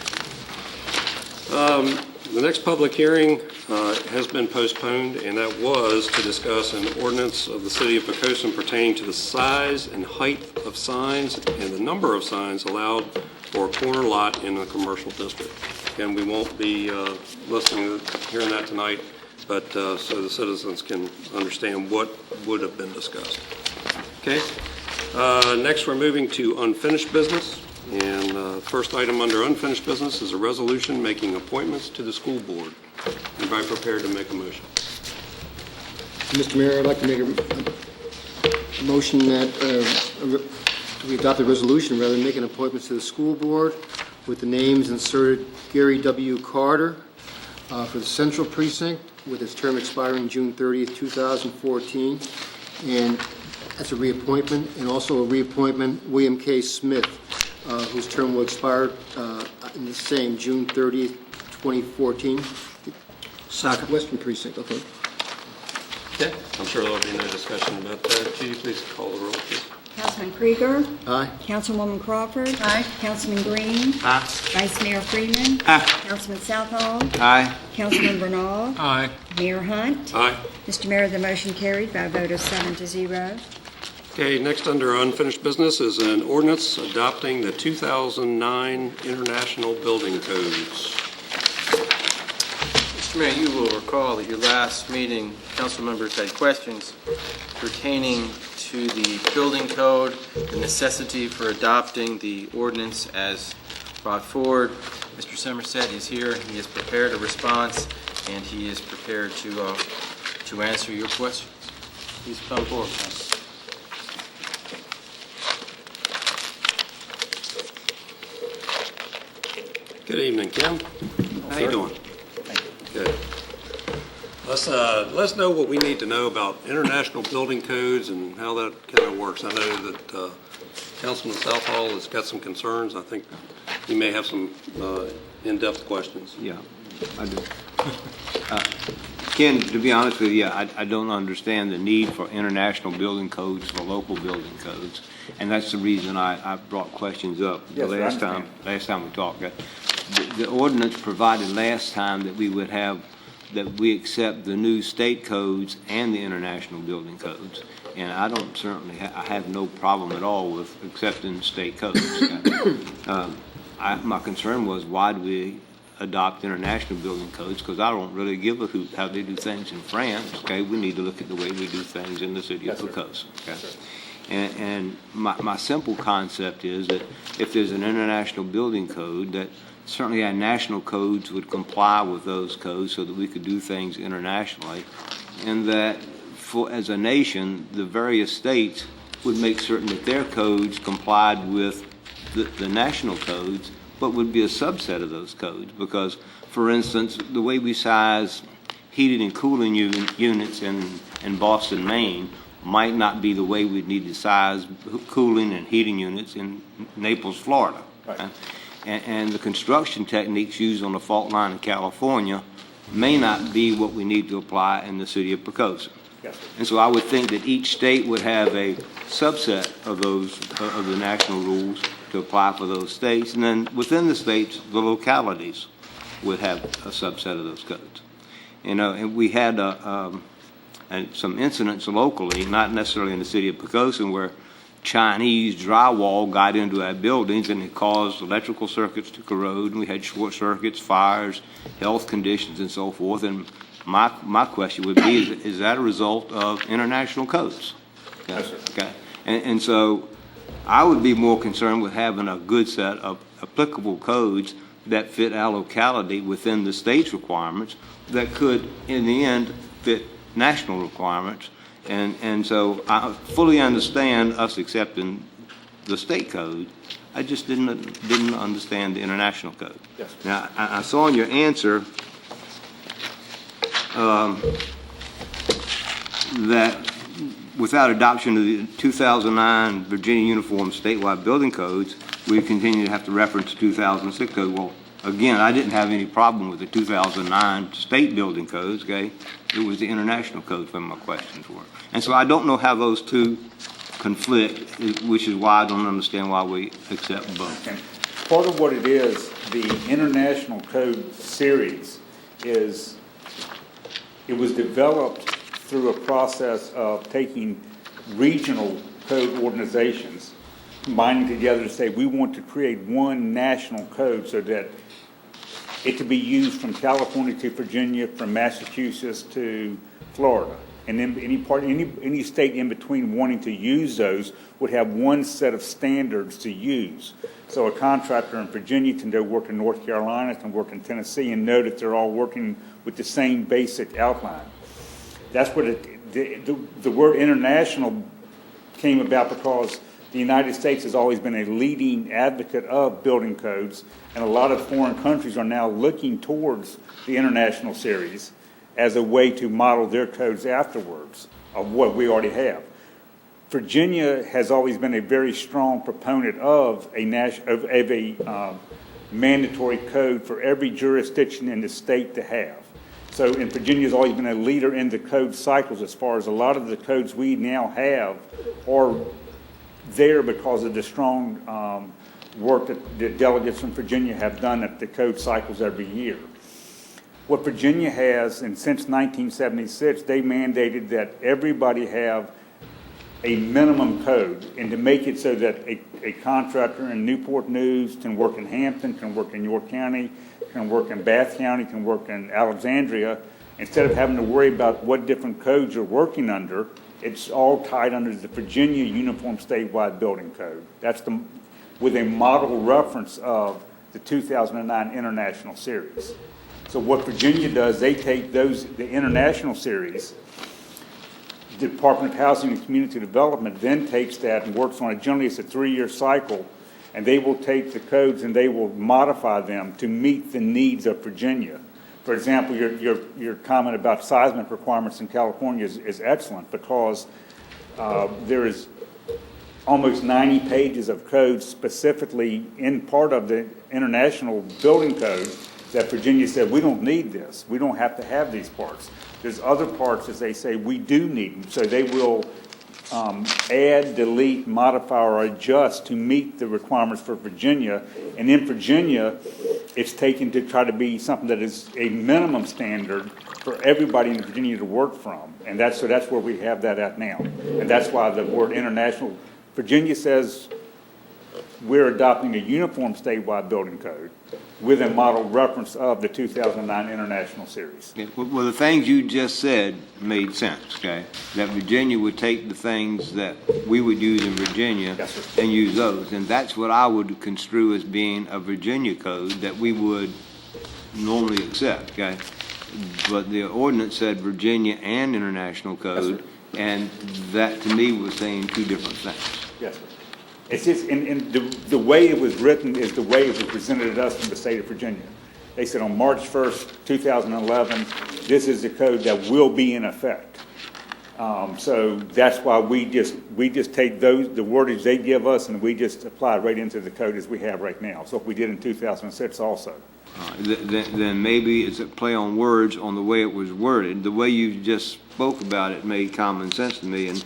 The next public hearing has been postponed, and that was to discuss an ordinance of the City of Poquoson pertaining to the size and height of signs and the number of signs allowed for a corner lot in a commercial district. Again, we won't be hearing that tonight, but so the citizens can understand what would have been discussed. Okay. Next, we're moving to unfinished business. And first item under unfinished business is a resolution making appointments to the school board. Anybody prepared to make a motion? Mr. Mayor, I'd like to make a motion that we adopt a resolution rather than making appointments to the school board with the names inserted: Gary W. Carter for the Central Precinct with his term expiring June 30th, 2014. And that's a reappointment, and also a reappointment William K. Smith, whose term will expire in the same June 30th, 2014. Second. Western Precinct, okay. Okay. I'm sure there'll be no discussion about that. Judy, please call the roll, please. Councilman Krieger. Aye. Councilwoman Crawford. Aye. Councilman Green. Aye. Vice Mayor Freeman. Aye. Councilman Southall. Aye. Councilman Bernal. Aye. Mayor Hunt. Aye. Mr. Mayor, the motion carried by a vote of 7-0. Okay, next under unfinished business is an ordinance adopting the 2009 International Building Codes. Mr. Mayor, you will recall at your last meeting, council members had questions pertaining to the building code, the necessity for adopting the ordinance as brought forward. Mr. Somerset is here. He has prepared a response, and he is prepared to answer your questions. Please come forward, council. Good evening, Kim. How you doing? Good. Let's know what we need to know about international building codes and how that kind of works. I know that Councilman Southall has got some concerns. I think he may have some in-depth questions. Yeah, I do. Ken, to be honest with you, I don't understand the need for international building codes for local building codes, and that's the reason I brought questions up the last time we talked. The ordinance provided last time that we would have, that we accept the new state codes and the international building codes, and I don't certainly I have no problem at all with accepting state codes. My concern was, why do we adopt international building codes, because I don't really give a hoot how they do things in France, okay? We need to look at the way we do things in the city of Poquoson, okay? And my simple concept is that if there's an international building code, that certainly our national codes would comply with those codes so that we could do things internationally, and that as a nation, the various states would make certain that their codes complied with the national codes, but would be a subset of those codes. Because, for instance, the way we size heating and cooling units in Boston, Maine, might not be the way we'd need to size cooling and heating units in Naples, Florida. Right. And the construction techniques used on the fault line in California may not be what we need to apply in the city of Poquoson. Yes. And so I would think that each state would have a subset of those of the national rules to apply for those states, and then within the states, the localities would have a subset of those codes. You know, and we had some incidents locally, not necessarily in the city of Poquoson, where Chinese drywall got into our buildings and it caused electrical circuits to corrode, and we had short circuits, fires, health conditions, and so forth. And my question would be, is that a result of international codes? Okay. Yes, sir. Okay. And so I would be more concerned with having a good set of applicable codes that fit our locality within the state's requirements that could, in the end, fit national requirements. And so I fully understand us accepting the state code. I just didn't understand the international code. Yes. Now, I saw in your answer that without adoption of the 2009 Virginia Uniform Statewide Building Codes, we continue to have to reference the 2006 code. Well, again, I didn't have any problem with the 2009 state building codes, okay? It was the international codes where my questions were. And so I don't know how those two conflict, which is why I don't understand why we accept both. Okay. Part of what it is, the international code series is, it was developed through a process of taking regional code organizations, combining together to say we want to create one national code so that it could be used from California to Virginia, from Massachusetts to Florida. And then any state in between wanting to use those would have one set of standards to use. So a contractor in Virginia can go work in North Carolina, can work in Tennessee, and know that they're all working with the same basic outline. That's what the word international came about, because the United States has always been a leading advocate of building codes, and a lot of foreign countries are now looking towards the international series as a way to model their codes afterwards of what we already have. Virginia has always been a very strong proponent of a mandatory code for every jurisdiction in the state to have. So, and Virginia has always been a leader in the code cycles, as far as a lot of the codes we now have are there because of the strong work that the delegates from Virginia have done at the code cycles every year. What Virginia has, and since 1976, they mandated that everybody have a minimum code, and to make it so that a contractor in Newport News can work in Hampton, can work in York County, can work in Bath County, can work in Alexandria, instead of having to worry about what different codes you're working under, it's all tied under the Virginia Uniform Statewide Building Code. That's with a model reference of the 2009 International Series. So what Virginia does, they take the International Series, the Department of Housing and Community Development then takes that and works on it. Generally, it's a 3-year cycle, and they will take the codes and they will modify them to meet the needs of Virginia. For example, your comment about seismic requirements in California is excellent, because there is almost 90 pages of codes specifically in part of the International Building Code that Virginia said, we don't need this. We don't have to have these parts. There's other parts that they say we do need them. So they will add, delete, modify, or adjust to meet the requirements for Virginia. And in Virginia, it's taken to try to be something that is a minimum standard for everybody in Virginia to work from. And that's where we have that at now. And that's why the word international, Virginia says we're adopting a uniform statewide building code with a model reference of the 2009 International Series. Yeah, well, the things you just said made sense, okay? That Virginia would take the things that we would use in Virginia Yes, sir. and use those. And that's what I would construe as being a Virginia code that we would normally accept, okay? But the ordinance said Virginia and International Code, and that to me was saying two different things. Yes, sir. It's just, and the way it was written is the way it was presented to us from the state of Virginia. They said on March 1st, 2011, this is the code that will be in effect. So that's why we just take the wordage they give us, and we just apply it right into the code as we have right now. So if we did in 2006 also. Then maybe it's a play on words on the way it was worded. The way you just spoke about it made common sense to me, and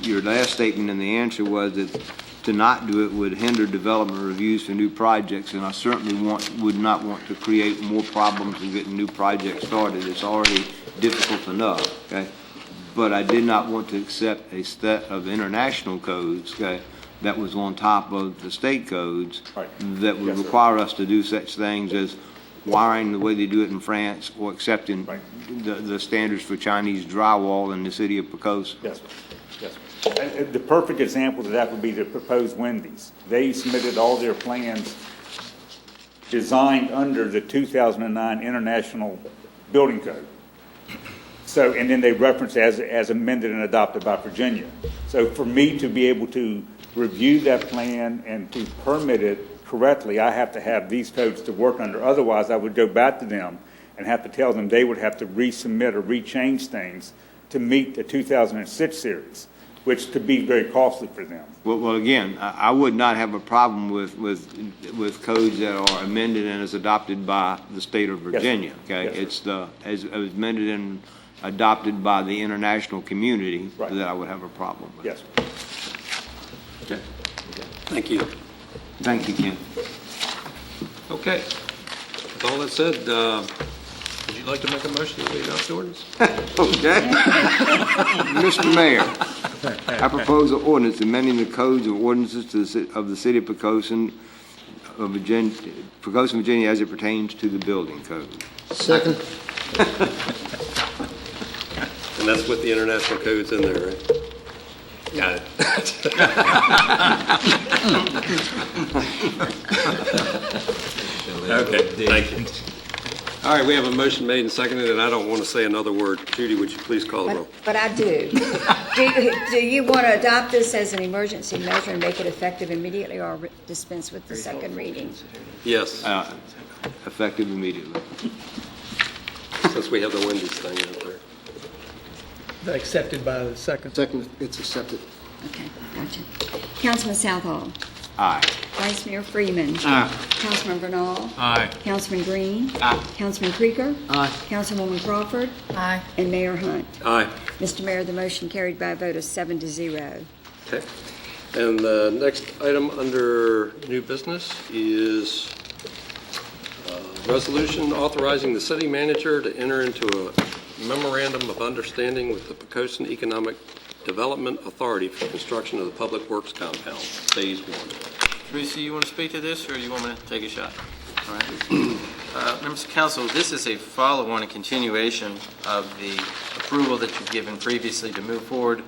your last statement in the answer was that to not do it would hinder development reviews for new projects, and I certainly would not want to create more problems in getting new projects started. It's already difficult enough, okay? But I did not want to accept a set of international codes, okay, that was on top of the state codes that would require us to do such things as wiring the way they do it in France, or accepting the standards for Chinese drywall in the city of Poquoson. Yes, sir. Yes, sir. And the perfect example of that would be the proposed Wendy's. They submitted all their plans designed under the 2009 International Building Code. So, and then they referenced as amended and adopted by Virginia. So for me to be able to review that plan and to permit it correctly, I have to have these codes to work under. Otherwise, I would go back to them and have to tell them they would have to resubmit or rechange things to meet the 2006 series, which could be very costly for them. Well, again, I would not have a problem with codes that are amended and is adopted by the state of Virginia. Okay, Yes, it's as amended and adopted by the international community that I would have a problem with. Yes. Okay. Thank you. Thank you, Ken. Okay. With all that said, would you like to make a motion that we adopt the ordinance? Okay. Mr. Mayor, I propose an ordinance amending the codes of ordinances of the city of Poquoson, Virginia, as it pertains to the building code. Second. And that's with the international codes in there, right? Got it. Okay, thank you. All right, we have a motion made and seconded, and I don't want to say another word. Judy, would you please call the roll? But I do. Do you want to adopt this as an emergency measure and make it effective immediately, or dispense with the second reading? Yes. Effective immediately. Since we have the Wendy's thing out there. Accepted by the second. Second, it's accepted. Okay, gotcha. Councilman Southall. Aye. Vice Mayor Freeman. Aye. Councilman Bernal. Aye. Councilman Green. Aye. Councilman Krieger. Aye. Councilwoman Crawford. Aye. And Mayor Hunt. Aye. Mr. Mayor, the motion carried by a vote of 7-0. Okay. And the next item under new business is resolution authorizing the city manager to enter into a memorandum of understanding with the Poquoson Economic Development Authority for construction of the Public Works Compound, Phase 1. Teresa, you want to speak to this, or you want me to take a shot? All right. Members of council, this is a follow-on and continuation of the approval that you've given previously to move forward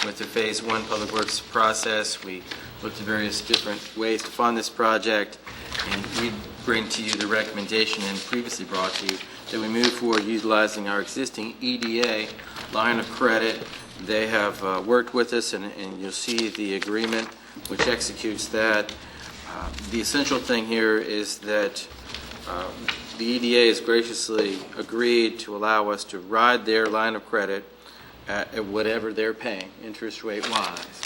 with the Phase 1 Public Works process. We looked at various different ways to fund this project, and we bring to you the recommendation and previously brought to you that we move forward utilizing our existing EDA line of credit. They have worked with us, and you'll see the agreement which executes that. The essential thing here is that the EDA has graciously agreed to allow us to ride their line of credit at whatever they're paying, interest rate wise.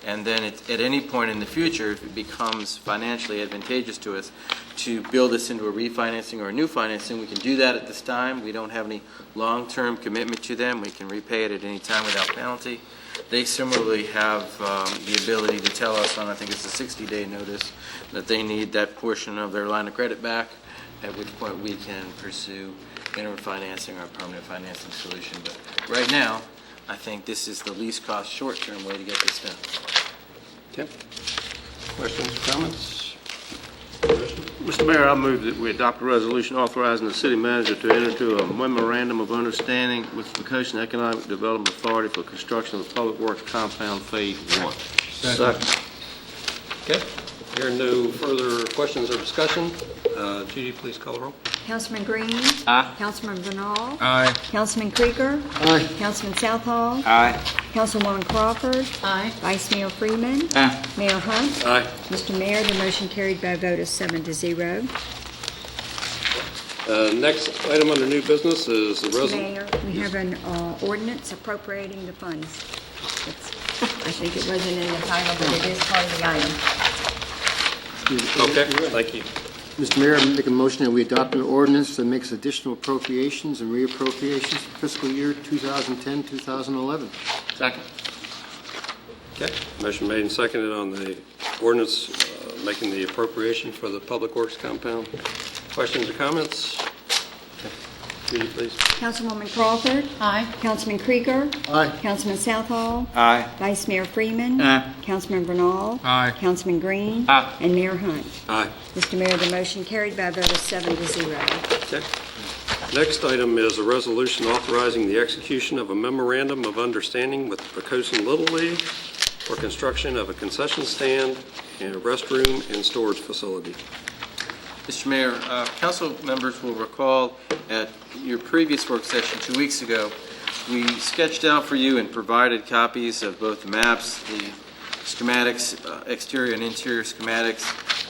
And then at any point in the future, if it becomes financially advantageous to us to build this into a refinancing or a new financing, we can do that at this time. We don't have any long-term commitment to them. We can repay it at any time without penalty. They similarly have the ability to tell us on, I think it's a 60-day notice, that they need that portion of their line of credit back, at which point we can pursue interim financing or permanent financing solution. But right now, I think this is the least cost short-term way to get this done. Okay. Questions or comments? Mr. Mayor, I move that we adopt a resolution authorizing the city manager to enter into a memorandum of understanding with the Poquoson Economic Development Authority for construction of the Public Works Compound Phase 1. Second. Okay. Hearing no further questions or discussion, Judy, please call the roll. Councilman Green? Aye. Councilman Bernal? Aye. Councilman Krieger? Aye. Councilman Southall? Aye. Councilwoman Crawford? Aye. Vice Mayor Freeman? Aye. Mayor Hunt? Aye. Mr. Mayor, the motion carried by a vote of 7-0. Next item under new business is the resolution. Mayor, we have an ordinance appropriating the funds. I think it wasn't in the title, but it is part of the item. Okay, thank you. Mr. Mayor, I make a motion that we adopt an ordinance that makes additional appropriations and reappropriations for fiscal year 2010-2011. Second. Okay, motion made and seconded on the ordinance making the appropriation for the Public Works compound. Questions or comments? Judy, please. Councilwoman Crawford? Aye. Councilman Krieger? Aye. Councilman Southall? Aye. Vice Mayor Freeman? Aye. Councilman Bernal? Aye. Councilman Green? Aye. And Mayor Hunt. Aye. Mr. Mayor, the motion carried by a vote of 7-0. Okay. Next item is a resolution authorizing the execution of a memorandum of understanding with the Poquoson Little League for construction of a concession stand and a restroom and storage facility. Mr. Mayor, council members will recall at your previous work session 2 weeks ago, we sketched out for you and provided copies of both the maps, the schematics, exterior and interior schematics,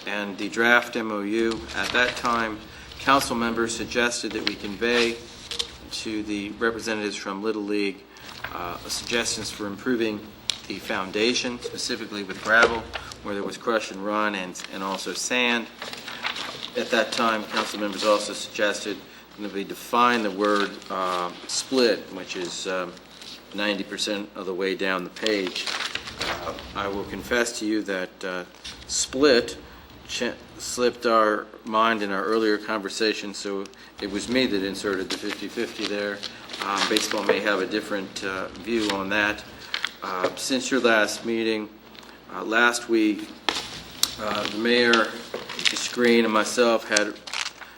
and the draft MOU. At that time, council members suggested that we convey to the representatives from Little League suggestions for improving the foundation, specifically with gravel, where there was crush and run, and also sand. At that time, council members also suggested that we define the word split, which is 90% of the way down the page. I will confess to you that split slipped our mind in our earlier conversation, so it was me that inserted the 50-50 there. Baseball may have a different view on that. Since your last meeting, last week, the mayor, Mr. Green, and myself had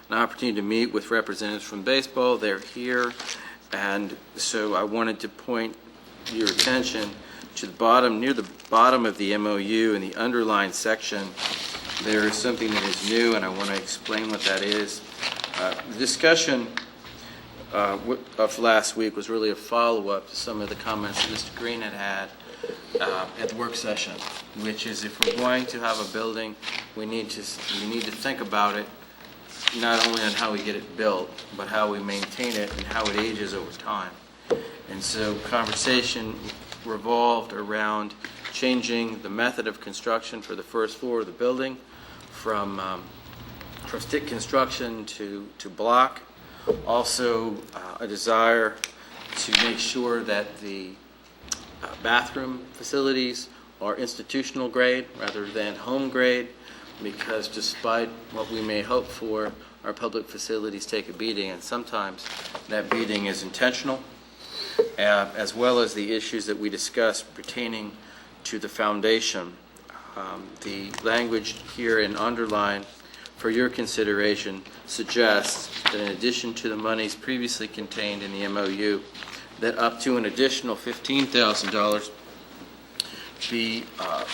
an opportunity to meet with representatives from baseball. They're here, and so I wanted to point your attention to the bottom, near the bottom of the MOU in the underlined section. There is something that is new, and I want to explain what that is. The discussion of last week was really a follow-up to some of the comments that Mr. Green had at the work session, which is if we're going to have a building, we need to think about it not only on how we get it built, but how we maintain it and how it ages over time. And so conversation revolved around changing the method of construction for the first floor of the building from stick construction to block. Also, a desire to make sure that the bathroom facilities are institutional grade rather than home grade, because despite what we may hope for, our public facilities take a beating, and sometimes that beating is intentional, as well as the issues that we discussed pertaining to the foundation. The language here in underline for your consideration suggests that in addition to the monies previously contained in the MOU, that up to an additional $15,000 be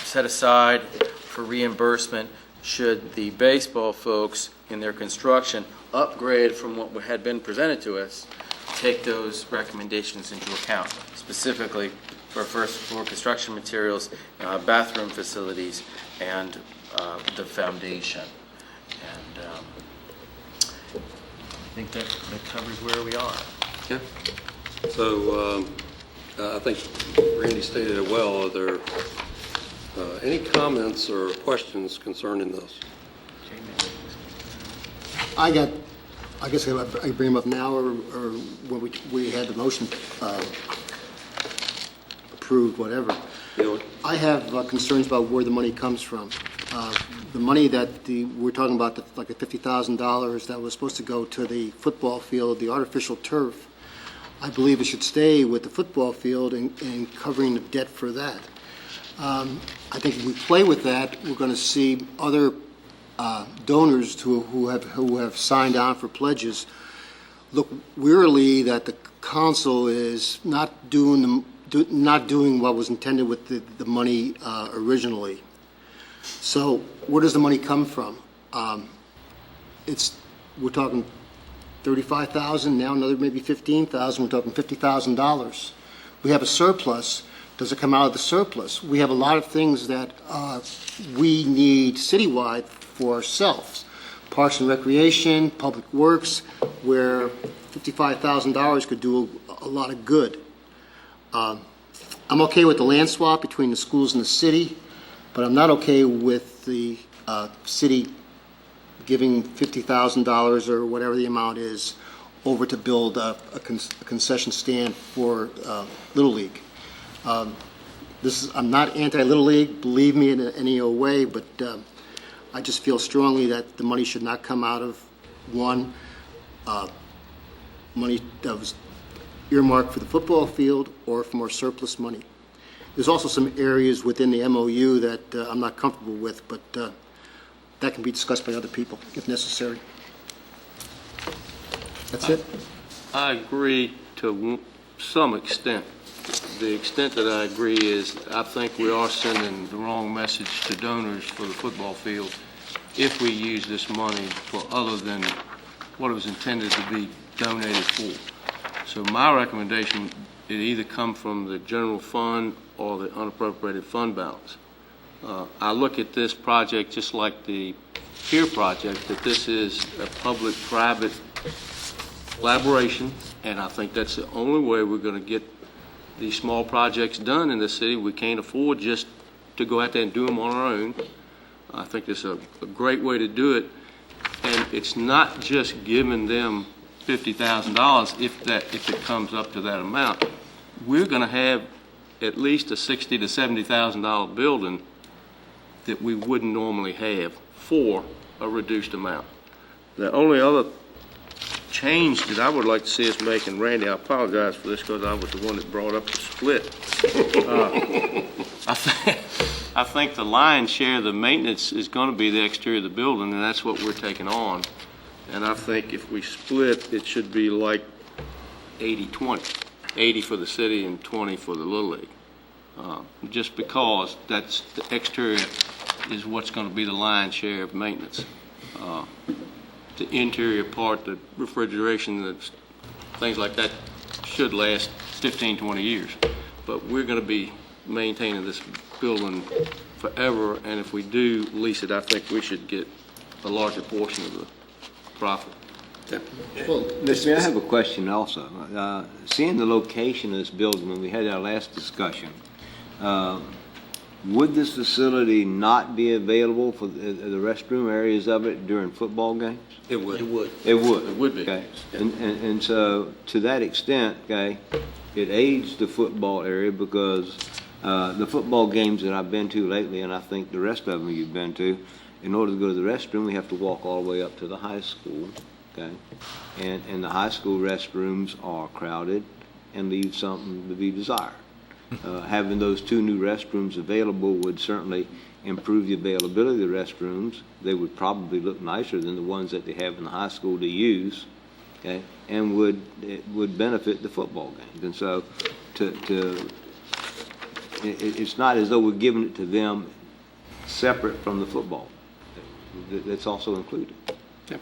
set aside for reimbursement should the baseball folks in their construction upgrade from what had been presented to us, take those recommendations into account, specifically for first floor construction materials, bathroom facilities, and the foundation. And I think that covers where we are. Okay. So I think Randy stated it well. Are there any comments or questions concerning this? I guess I bring them up now or when we had the motion approved, whatever. I have concerns about where the money comes from. The money that we're talking about, like the $50,000 that was supposed to go to the football field, the artificial turf, I believe it should stay with the football field and covering the debt for that. I think if we play with that, we're going to see other donors who have signed on for pledges look wearily that the council is not doing what was intended with the money originally. So where does the money come from? We're talking $35,000 now, another maybe $15,000. We're talking $50,000. We have a surplus. Does it come out of the surplus? We have a lot of things that we need citywide for ourselves. Parks and Recreation, Public Works, where $55,000 could do a lot of good. I'm okay with the land swap between the schools and the city, but I'm not okay with the city giving $50,000 or whatever the amount is over to build a concession stand for Little League. I'm not anti-Little League, believe me, in any way, but I just feel strongly that the money should not come out of money that was earmarked for the football field or from our surplus money. There's also some areas within the MOU that I'm not comfortable with, but that can be discussed by other people if necessary. That's it. I agree to some extent. The extent that I agree is I think we are sending the wrong message to donors for the football field if we use this money for other than what it was intended to be donated for. So my recommendation, it either come from the general fund or the unappropriated fund balance. I look at this project just like the Pier project, that this is a public-private collaboration, and I think that's the only way we're going to get these small projects done in the city. We can't afford just to go out there and do them on our own. I think it's a great way to do it, and it's not just giving them $50,000 if it comes up to that amount. We're going to have at least a $60,000 to $70,000 building that we wouldn't normally have for a reduced amount. The only other change that I would like to see us make, and Randy, I apologize for this because I was the one that brought up the split. I think the lion's share of the maintenance is going to be the exterior of the building, and that's what we're taking on. And I think if we split, it should be like 80-20. 80 for the city and 20 for the Little League. Just because that's the exterior is what's going to be the lion's share of maintenance. The interior part, the refrigeration, things like that should last 15, 20 years. But we're going to be maintaining this building forever, and if we do lease it, I think we should get a larger portion of the profit. Well, Mr. Mayor, I have a question also. Seeing the location of this building when we had our last discussion, would this facility not be available for the restroom areas of it during football games? It would. It would. It would. It would be. Okay. And so to that extent, okay, it aids the football area because the football games that I've been to lately, and I think the rest of them you've been to, in order to go to the restroom, we have to walk all the way up to the high school, okay? And the high school restrooms are crowded and leave something to be desired. Having those two new restrooms available would certainly improve the availability of the restrooms. They would probably look nicer than the ones that they have in the high school to use, okay? And it would benefit the football games. And so it's not as though we're giving it to them separate from the football. That's also included. Yeah.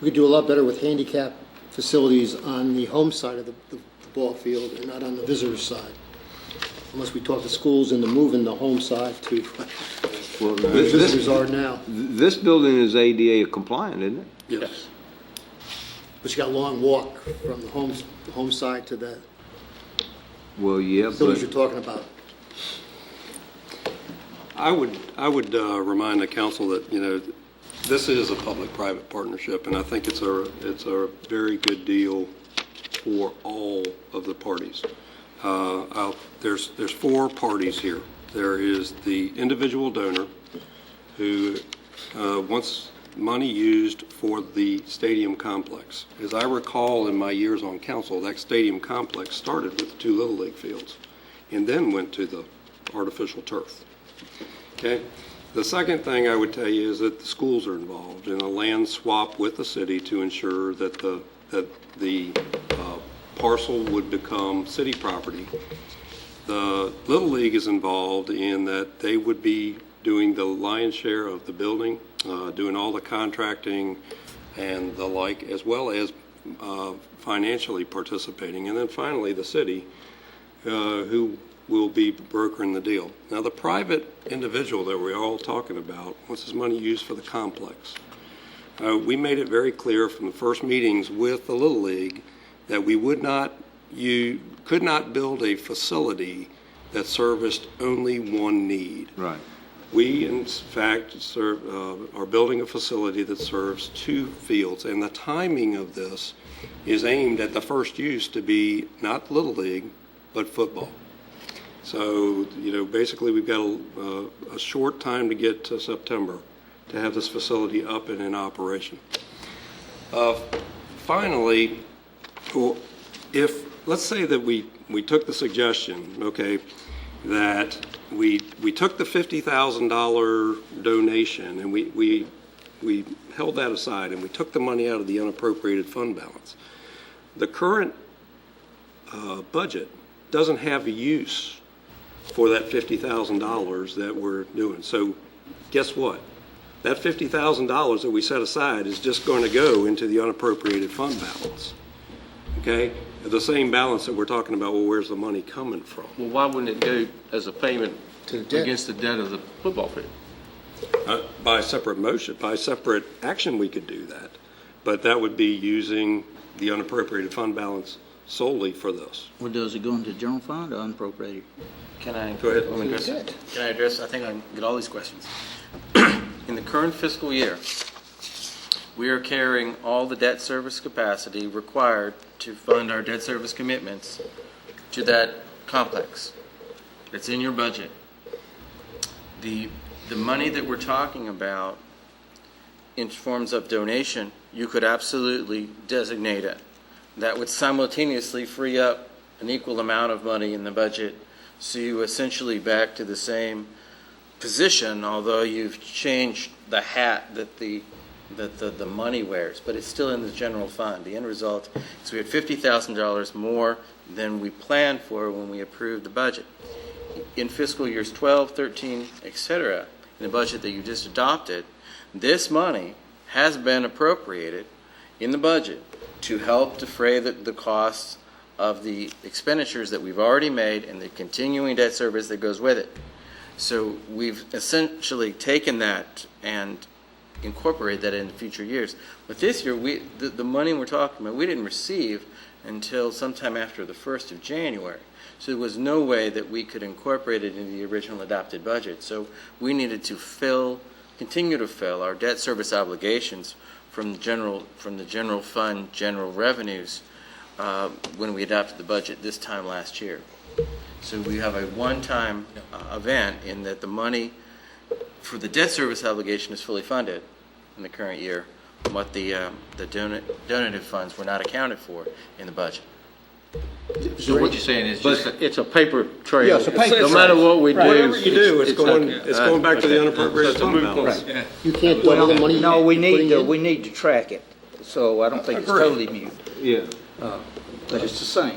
We could do a lot better with handicap facilities on the home side of the ball field and not on the visitor side. Unless we talk to schools into moving the home side to where visitors are now. This building is ADA compliant, isn't it? Yes. But you got a long walk from the home side to the facilities you're talking about. I would remind the council that, this is a public-private partnership, and I think it's a very good deal for all of the parties. There's four parties here. There is the individual donor who wants money used for the stadium complex. As I recall in my years on council, that stadium complex started with the two Little League fields and then went to the artificial turf. Okay? The second thing I would tell you is that the schools are involved in a land swap with the city to ensure that the parcel would become city property. The Little League is involved in that they would be doing the lion's share of the building, doing all the contracting and the like, as well as financially participating. And then finally, the city, who will be brokering the deal. Now, the private individual that we're all talking about wants his money used for the complex. We made it very clear from the first meetings with the Little League that we could not build a facility that serviced only one need. Right. We, in fact, are building a facility that serves two fields, and the timing of this is aimed at the first use to be not Little League, but football. So, basically we've got a short time to get to September to have this facility up and in operation. Finally, let's say that we took the suggestion, okay, that we took the $50,000 donation and we held that aside and we took the money out of the unappropriated fund balance. The current budget doesn't have a use for that $50,000 that we're doing. So guess what? That $50,000 that we set aside is just going to go into the unappropriated fund balance. Okay? The same balance that we're talking about, well, where's the money coming from? Well, why wouldn't it go as a payment against the debt of the football field? By separate motion, by separate action, we could do that. But that would be using the unappropriated fund balance solely for this. Well, does it go into general fund or unappropriated? Can I Go ahead. Can I address? I think I can get all these questions. In the current fiscal year, we are carrying all the debt service capacity required to fund our debt service commitments to that complex. It's in your budget. The money that we're talking about in forms of donation, you could absolutely designate it. That would simultaneously free up an equal amount of money in the budget, so you essentially back to the same position, although you've changed the hat that the money wears, but it's still in the general fund. The end result is we had $50,000 more than we planned for when we approved the budget. In fiscal years 12, 13, etc., in the budget that you just adopted, this money has been appropriated in the budget to help defray the costs of the expenditures that we've already made and the continuing debt service that goes with it. So we've essentially taken that and incorporate that in future years. But this year, the money we're talking about, we didn't receive until sometime after the 1st of January. So there was no way that we could incorporate it into the original adopted budget. So we needed to continue to fill our debt service obligations from the general fund, general revenues, when we adopted the budget this time last year. So we have a one-time event in that the money for the debt service obligation is fully funded in the current year, but the donative funds were not accounted for in the budget. So what you're saying is it's a paper trail. Yeah, it's a paper No trail. matter what we do. Whatever you do, it's going back to the unappropriated fund balance. Right. You can't double the money. No, we you're putting in. we need to track it, so I don't think it's Agreed. totally mute, Yeah. but it's the same.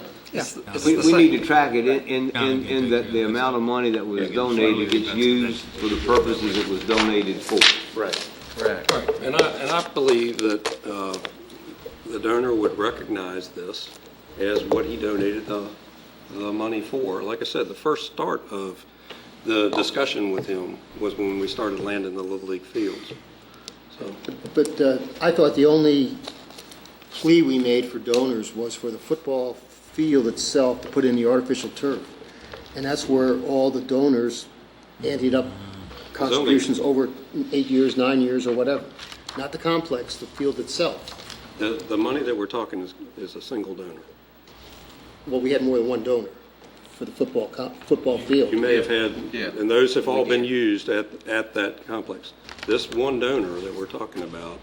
We need to track it in that the amount of money that was donated gets used for the purposes it was donated for. Right. And I believe that the donor would recognize this as what he donated the money for. Like I said, the first start of the discussion with him was when we started landing the Little League fields. So, But I thought the only plea we made for donors was for the football field itself to put in the artificial turf. And that's where all the donors anteed up contributions over 8 years, 9 years, or whatever. Not the complex, the field itself. the money that we're talking is a single donor. Well, we had more than one donor for the football field. You may have had, and those have all been used at that complex. This one donor that we're talking about,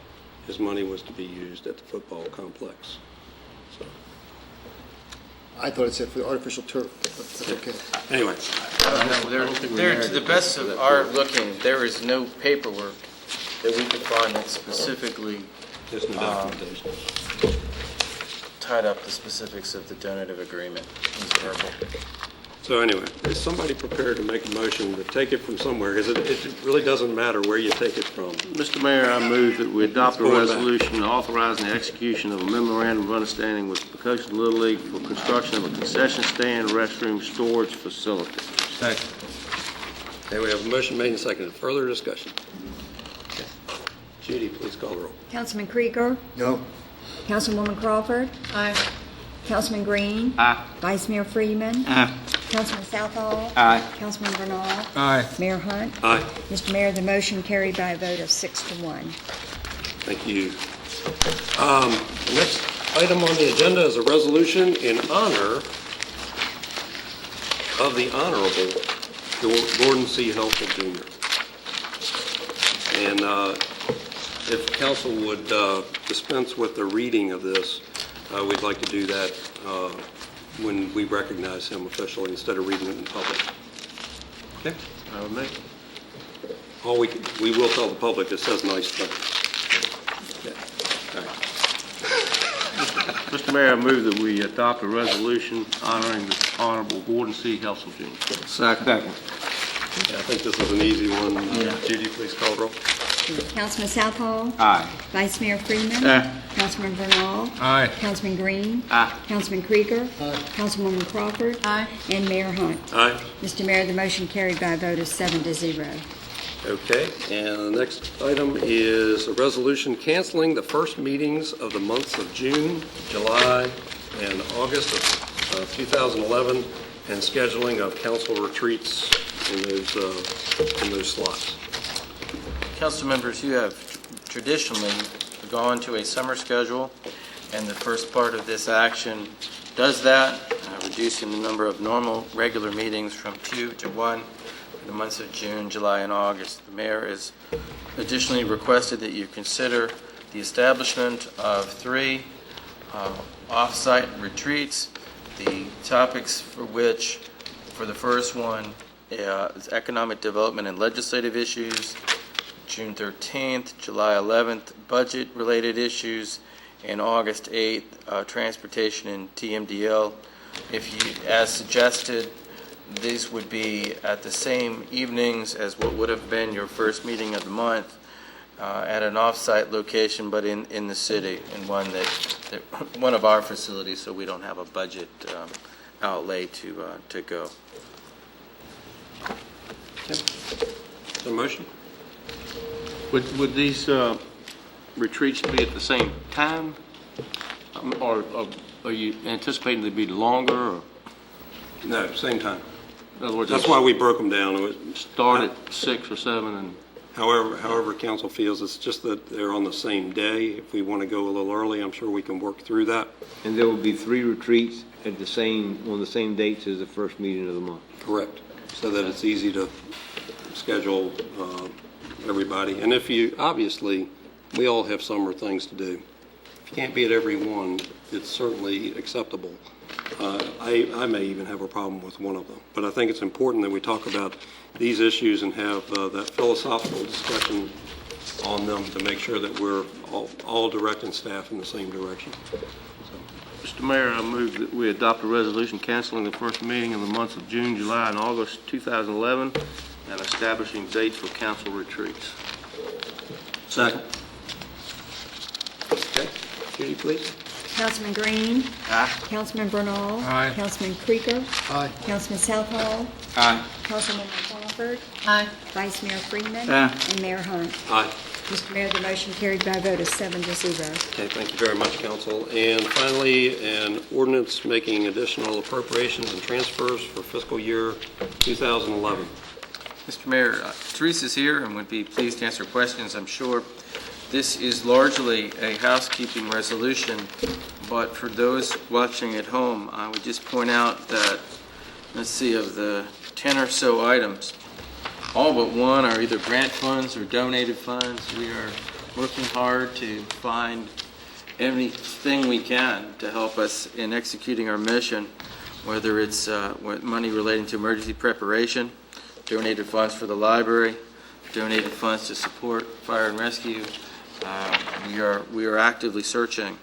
his money was to be used at the football complex. So. I thought it said for the artificial turf, but that's okay. Anyway, To the best of our looking, there is no paperwork that we could find that specifically there's no documentation. tied up the specifics of the donative agreement. It's verbal. So anyway, is somebody prepared to make a motion to take it from somewhere? Because it really doesn't matter where you take it from. Mr. Mayor, I move that we adopt a resolution authorizing the execution of a memorandum of understanding with Poquoson Little League for construction of a concession stand restroom storage facility. Second. Okay, we have a motion made and seconded. Further discussion? Okay. Judy, please call the roll. Councilman Krieger? No? Councilwoman Crawford? Aye. Councilman Green? Aye. Vice Mayor Freeman? Aye. Councilman Southall? Aye. Councilman Bernal? Aye. Mayor Hunt? Aye. Mr. Mayor, the motion carried by a vote of 6-1. Thank you. The next item on the agenda is a resolution in honor of the Honorable Gordon C. Helpful Jr. And if council would dispense with the reading of this, we'd like to do that when we recognize him officially instead of reading it in public. Okay? I would make. We will tell the public it says nice things. Okay. All right. Mr. Mayor, I move that we adopt a resolution honoring the Honorable Gordon C. Helpful Jr. Second. Yeah, I think this is an easy one. Judy, please call the roll. Councilman Southall? Aye. Vice Mayor Freeman? Aye. Councilman Bernal? Aye. Councilman Green? Aye. Councilman Krieger? Councilwoman Crawford? Aye. And Mayor Hunt. Aye. Mr. Mayor, the motion carried by a vote of 7-0. Okay, and the next item is a resolution canceling the first meetings of the months of June, July, and August of 2011, and scheduling of council retreats in those slots. Council members, you have traditionally gone to a summer schedule, and the first part of this action does that, reducing the number of normal regular meetings from 2 to 1 for the months of June, July, and August. The mayor has additionally requested that you consider the establishment of 3 off-site retreats, the topics for which, for the first one, is economic development and legislative issues, June 13th, July 11th, budget-related issues, and August 8th, transportation and TMDL. If you, as suggested, these would be at the same evenings as what would have been your first meeting of the month at an off-site location, but in the city, in one of our facilities, so we don't have a budget outlay to go. The motion? Would these retreats be at the same time? Or are you anticipating they'd be longer? Or? No, same time. In other words, That's why we broke them down. Start at 6 or 7 and... However council feels, it's just that they're on the same day. If we want to go a little early, I'm sure we can work through that. And there will be 3 retreats at on the same dates as the first meeting of the month. Correct. So that it's easy to schedule everybody. And obviously, we all have summer things to do. If you can't be at every one, it's certainly acceptable. I may even have a problem with one of them. But I think it's important that we talk about these issues and have that philosophical discussion on them to make sure that we're all directing staff in the same direction. Mr. Mayor, I move that we adopt a resolution canceling the first meeting in the months of June, July, and August 2011 and establishing dates for council retreats. Second. Okay. Judy, please. Councilman Green? Aye. Councilman Bernal? Aye. Councilman Krieger? Aye. Councilman Southall? Aye. Councilwoman Crawford? Aye. Vice Mayor Freeman? Aye. And Mayor Hunt. Aye. Mr. Mayor, the motion carried by a vote of 7-0. Okay, thank you very much, council. And finally, an ordinance making additional appropriations and transfers for fiscal year 2011. Mr. Mayor, Teresa's here and would be pleased to answer questions, I'm sure. This is largely a housekeeping resolution, but for those watching at home, I would just point out that, let's see, of the 10 or so items, all but one are either grant funds or donated funds. We are working hard to find anything we can to help us in executing our mission, whether it's money relating to emergency preparation, donated funds for the library, donated funds to support fire and rescue. We are actively searching.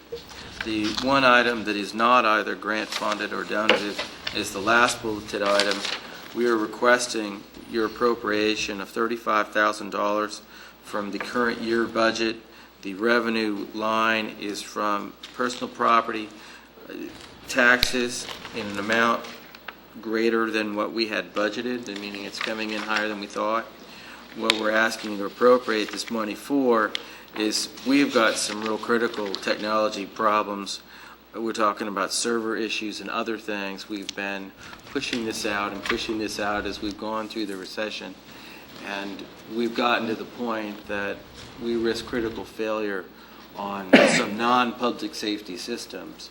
The one item that is not either grant funded or donated is the last bulleted item. We are requesting your appropriation of $35,000 from the current year budget. The revenue line is from personal property taxes in an amount greater than what we had budgeted, meaning it's coming in higher than we thought. What we're asking you to appropriate this money for is we've got some real critical technology problems. We're talking about server issues and other things. We've been pushing this out as we've gone through the recession. And we've gotten to the point that we risk critical failure on some non-public safety systems.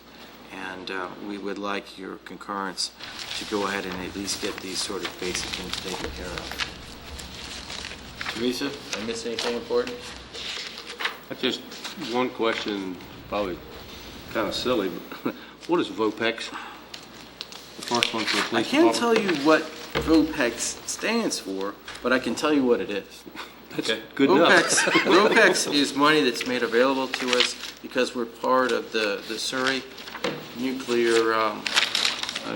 And we would like your concurrence to go ahead and at least get these sort of basic things taken care of. Teresa, did I miss anything important? Just one question, probably kind of silly, but what is VOPEX? The first one for the police I can't department? tell you what VOPEX stands for, but I can tell you what it is. Okay, good enough. VOPEX is money that's made available to us because we're part of the Surrey nuclear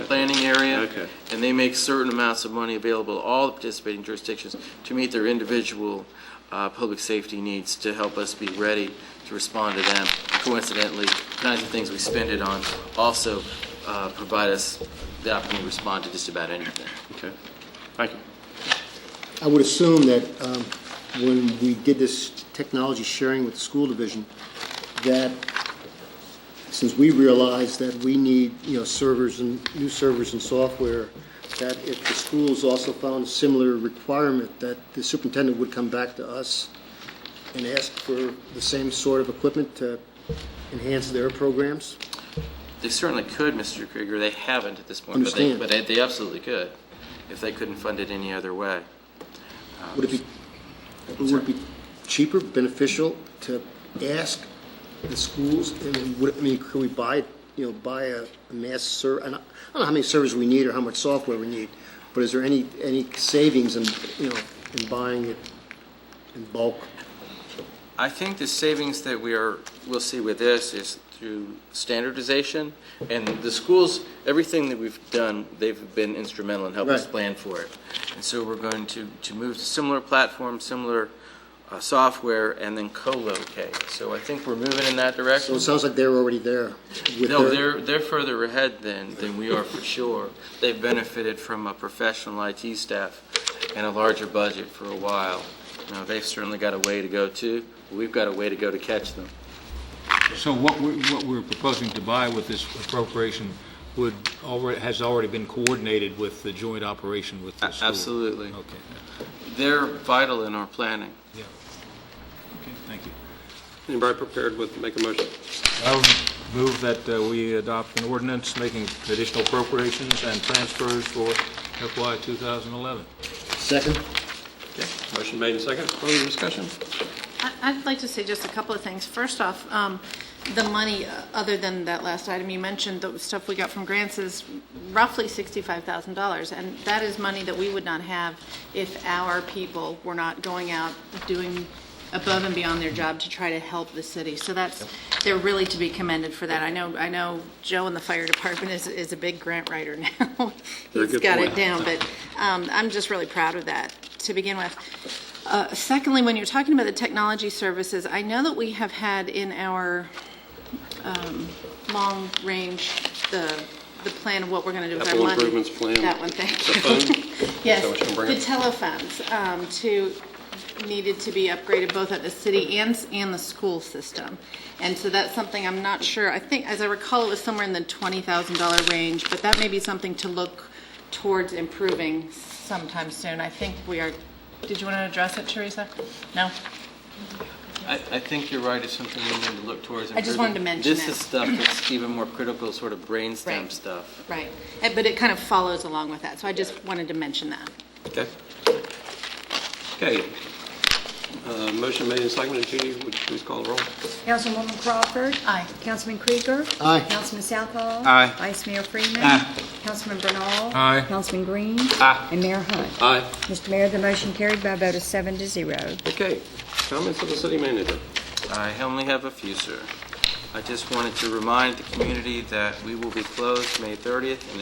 planning area. Okay. And they make certain amounts of money available to all the participating jurisdictions to meet their individual public safety needs to help us be ready to respond to them. Coincidentally, the kinds of things we spend it on also provide us the opportunity to respond to just about anything. Okay, thank you. I would assume that when we did this technology sharing with the school division, that since we realized that we need, servers and new servers and software, that if the schools also found a similar requirement, that the superintendent would come back to us and ask for the same sort of equipment to enhance their programs? They certainly could, Mr. Krieger. They haven't at this point, Understand. but they absolutely could if they couldn't fund it any other way. Would it be cheaper, beneficial to ask the schools? Could we buy a mass server? I don't know how many servers we need or how much software we need, but is there any savings in buying it in bulk? I think the savings that we'll see with this is through standardization, and the schools, everything that we've done, they've been instrumental in helping us plan for it. And so we're going to move to similar platforms, similar software, and then co-locate. So I think we're moving in that direction. So it sounds like they're already there. They're further ahead than we are for sure. They've benefited from a professional IT staff and a larger budget for a while. Now, they've certainly got a way to go too, but we've got a way to go to catch them. So what we're proposing to buy with this appropriation has already been coordinated with the joint operation with the school? Absolutely. Okay. They're vital in our planning. Yeah. Okay, thank you. Anybody prepared to make a motion? I would move that we adopt an ordinance making additional appropriations and transfers for FY 2011. Second? Okay, motion made and second. Further discussion? I'd like to say just a couple of things. First off, the money, other than that last item you mentioned, the stuff we got from grants is roughly $65,000, and that is money that we would not have if our people were not going out doing above and beyond their job to try to help the city. So they're really to be commended for that. I know Joe in the fire department is a big grant writer now. He's got it down, but I'm just really proud of that to begin with. Secondly, when you're talking about the technology services, I know that we have had in our long range the plan of what we're going to do with our money. Capital improvements plan. That one, thank you. The phone? Yes, Is that what you're gonna bring the up? telephones needed to be upgraded both at the city and the school system. And so that's something I'm not sure. I think, as I recall, it was somewhere in the $20,000 range, but that may be something to look towards improving sometime soon. I think we are. Did you want to address it, Teresa? No? I think you're right. It's something we need to look towards. I just wanted to mention This it. is stuff that's even more critical, sort of brainstem Right. stuff. Right. But it kind of follows along with that, so I just wanted to mention that. Okay. Okay. Motion made and seconded. Judy, would you please call the roll? Councilwoman Crawford. Aye. Councilman Krieger. Aye. Councilman Southall. Aye. Vice Mayor Freeman. Aye. Councilman Bernal. Aye. Councilman Green. Aye. And Mayor Hunt. Aye. Mr. Mayor, the motion carried by a vote of 7-0. Okay. Comments of the city manager? I only have a few, sir. I just wanted to remind the community that we will be closed May 30th in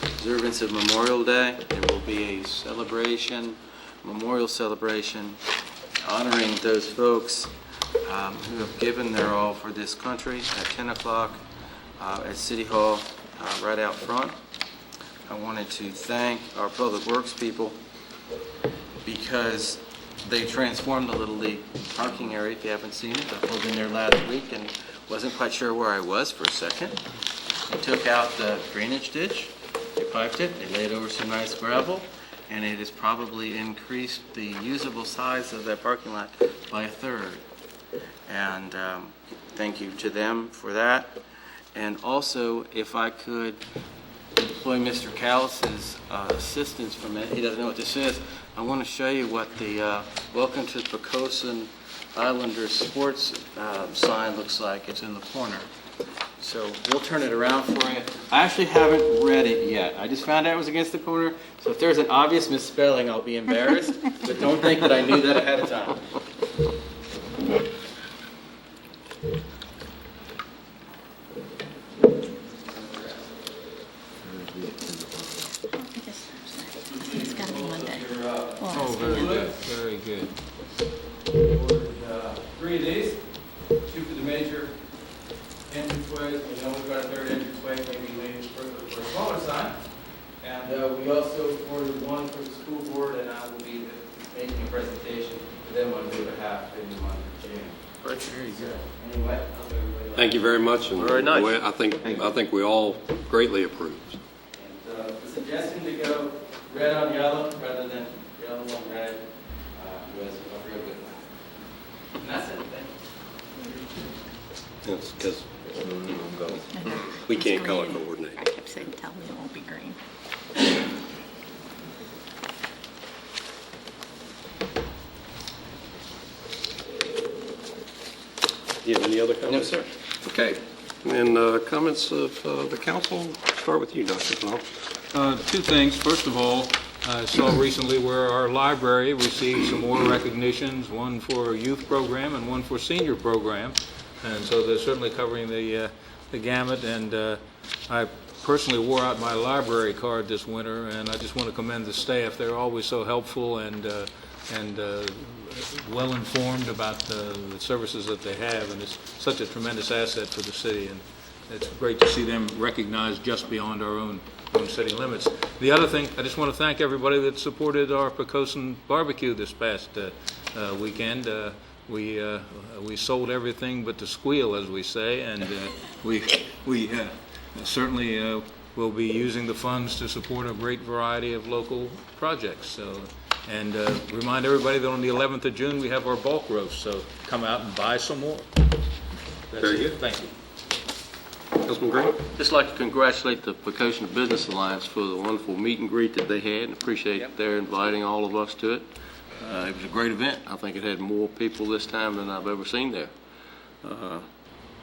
observance of Memorial Day. There will be a celebration, memorial celebration, honoring those folks who have given their all for this country at 10 o'clock at City Hall, right out front. I wanted to thank our Public Works people because they transformed the Little League parking area. If you haven't seen it, I pulled in there last week and wasn't quite sure where I was for a second. They took out the drainage ditch, they piped it, they laid over some nice gravel, and it has probably increased the usable size of that parking lot by a third. And thank you to them for that. And also, if I could employ Mr. Callis's assistance for a minute, he doesn't know what this is. I want to show you what the Welcome to Poquoson Islanders Sports sign looks like. It's in the corner. So we'll turn it around for you. I actually haven't read it yet. I just found out it was against the corner. So if there's an obvious misspelling, I'll be embarrassed. But don't think that I knew that ahead of time. It's got to be Monday. Oh, very good, very good. Ordered 3 of these, 2 for the major entranceways. We know we've got a third entranceway, maybe made for a smaller sign. And we also ordered 1 for the school board, and I will be making a presentation to them on their behalf in the month of June. Very good. Anyway, I'll do it later. Thank you very much. And Very nice. I think we all greatly approve. And the suggestion to go red on yellow rather than yellow on red was a real good one. And that's it. Thank you. Yes, because we can't color coordinate. I kept saying, tell me it won't be green. Do you have any other comments? No, sir. Okay. And comments of the council? Start with you, Dr. Bell. 2 things. First of all, I saw recently where our library received some more recognitions, one for a youth program and one for senior program. And so they're certainly covering the gamut. And I personally wore out my library card this winter, and I just want to commend the staff. They're always so helpful and well-informed about the services that they have, and it's such a tremendous asset for the city, and it's great to see them recognized just beyond our own city limits. The other thing, I just want to thank everybody that supported our Poquoson barbecue this past weekend. We sold everything but the squeal, as we say, and we certainly will be using the funds to support a great variety of local projects. So. And remind everybody that on the 11th of June, we have our bulk roast, so come out and buy some more. Very good. Thank you. Councilman Green? Just like to congratulate the Poquoson Business Alliance for the wonderful meet and greet that they had, and appreciate their inviting all of us to it. It was a great event. I think it had more people this time than I've ever seen there.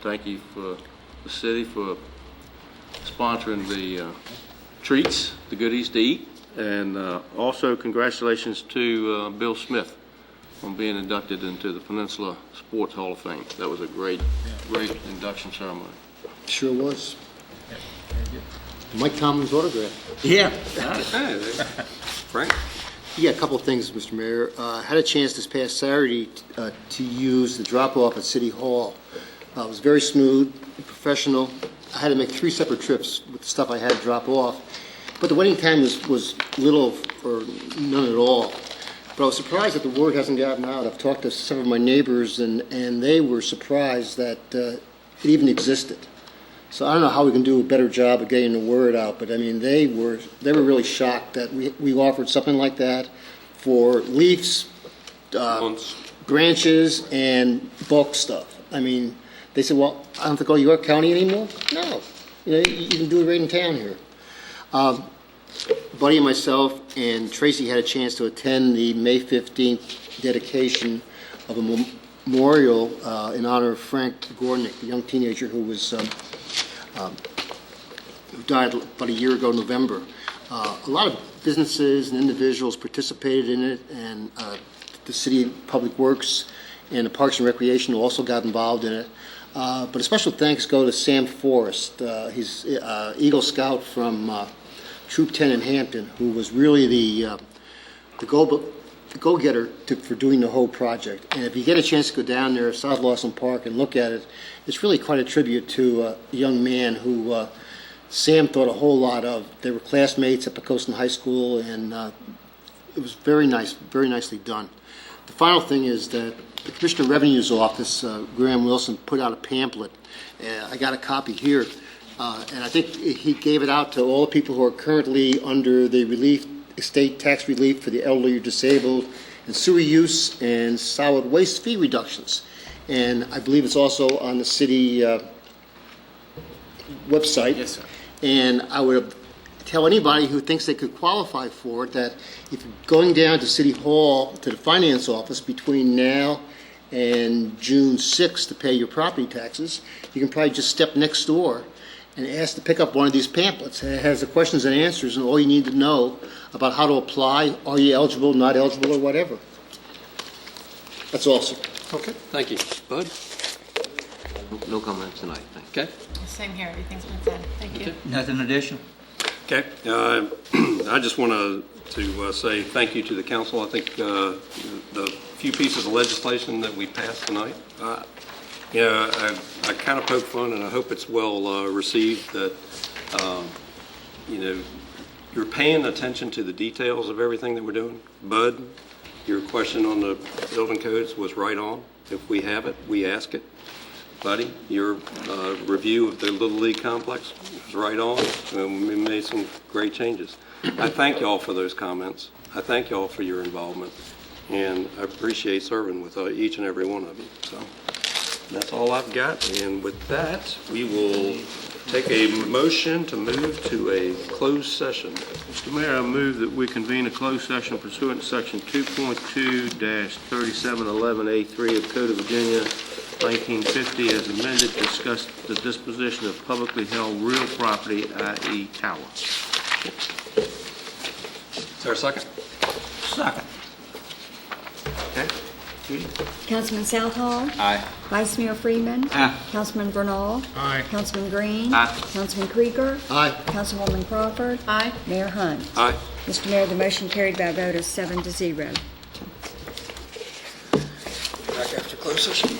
Thank you for the city for sponsoring the treats, the goodies to eat. And also congratulations to Bill Smith on being inducted into the Peninsula Sports Hall of Fame. That was a great induction ceremony. Sure was. Mike Tomlin's autograph. Yeah. Hey, Frank? Yeah, a couple of things, Mr. Mayor. I had a chance this past Saturday to use the drop-off at City Hall. It was very smooth, professional. I had to make 3 separate trips with the stuff I had to drop off. But the waiting time was little or none at all. But I was surprised that the word hasn't gotten out. I've talked to some of my neighbors, and they were surprised that it even existed. So I don't know how we can do a better job of getting the word out, but I mean, they were really shocked that we offered something like that for leaves, branches, and bulk stuff. I mean, they said, well, I don't have to go to York County anymore? No. You can do it right in town here. Buddy and myself and Tracy had a chance to attend the May 15th dedication of a memorial in honor of Frank Gornick, the young teenager who was who died about a year ago in November. A lot of businesses and individuals participated in it, and the City Public Works and the Parks and Recreation also got involved in it. But a special thanks go to Sam Forrest. He's Eagle Scout from Troop 10 in Hampton, who was really the go-getter for doing the whole project. And if you get a chance to go down there, South Lawson Park, and look at it, it's really quite a tribute to a young man who Sam thought a whole lot of. They were classmates at Poquoson High School, and it was very nice, very nicely done. The final thing is that the Commissioner of Revenue's office, Graham Wilson, put out a pamphlet. I got a copy here, and I think he gave it out to all the people who are currently under the state tax relief for the elderly or disabled, and sewer use and solid waste fee reductions. And I believe it's also on the city website. Yes, sir. And I would tell anybody who thinks they could qualify for it that if you're going down to City Hall, to the finance office between now and June 6th to pay your property taxes, you can probably just step next door and ask to pick up one of these pamphlets. It has the questions and answers and all you need to know about how to apply, are you eligible, not eligible, or whatever. That's all, sir. Okay, thank you. Bud? No comments tonight, thank you. Okay. Same here, everything's been said. Thank you. Nothing additional? Okay. I just want to say thank you to the council. I think the few pieces of legislation that we passed tonight, I kind of poke fun, and I hope it's well received, that, you're paying attention to the details of everything that we're doing. Bud, your question on the building codes was right on. If we have it, we ask it. Buddy, your review of the Little League complex was right on, and we made some great changes. I thank y'all for those comments. I thank y'all for your involvement, and I appreciate serving with each and every one of you. So that's all I've got, and with that, we will take a motion to move to a closed session. Mr. Mayor, I move that we convene a closed session pursuant to Section 2.2-3711A3 of Code of Virginia, 1950, as amended, to discuss the disposition of publicly held real property, i.e. tower. Is there a second? Second. Okay. Judy? Councilman Southall? Aye. Vice Mayor Freeman? Aye. Councilman Bernal? Aye. Councilman Green? Aye. Councilman Krieger? Aye. Councilwoman Crawford? Aye. Mayor Hunt? Aye. Mr. Mayor, the motion carried by a vote of 7-0. Back after closed session.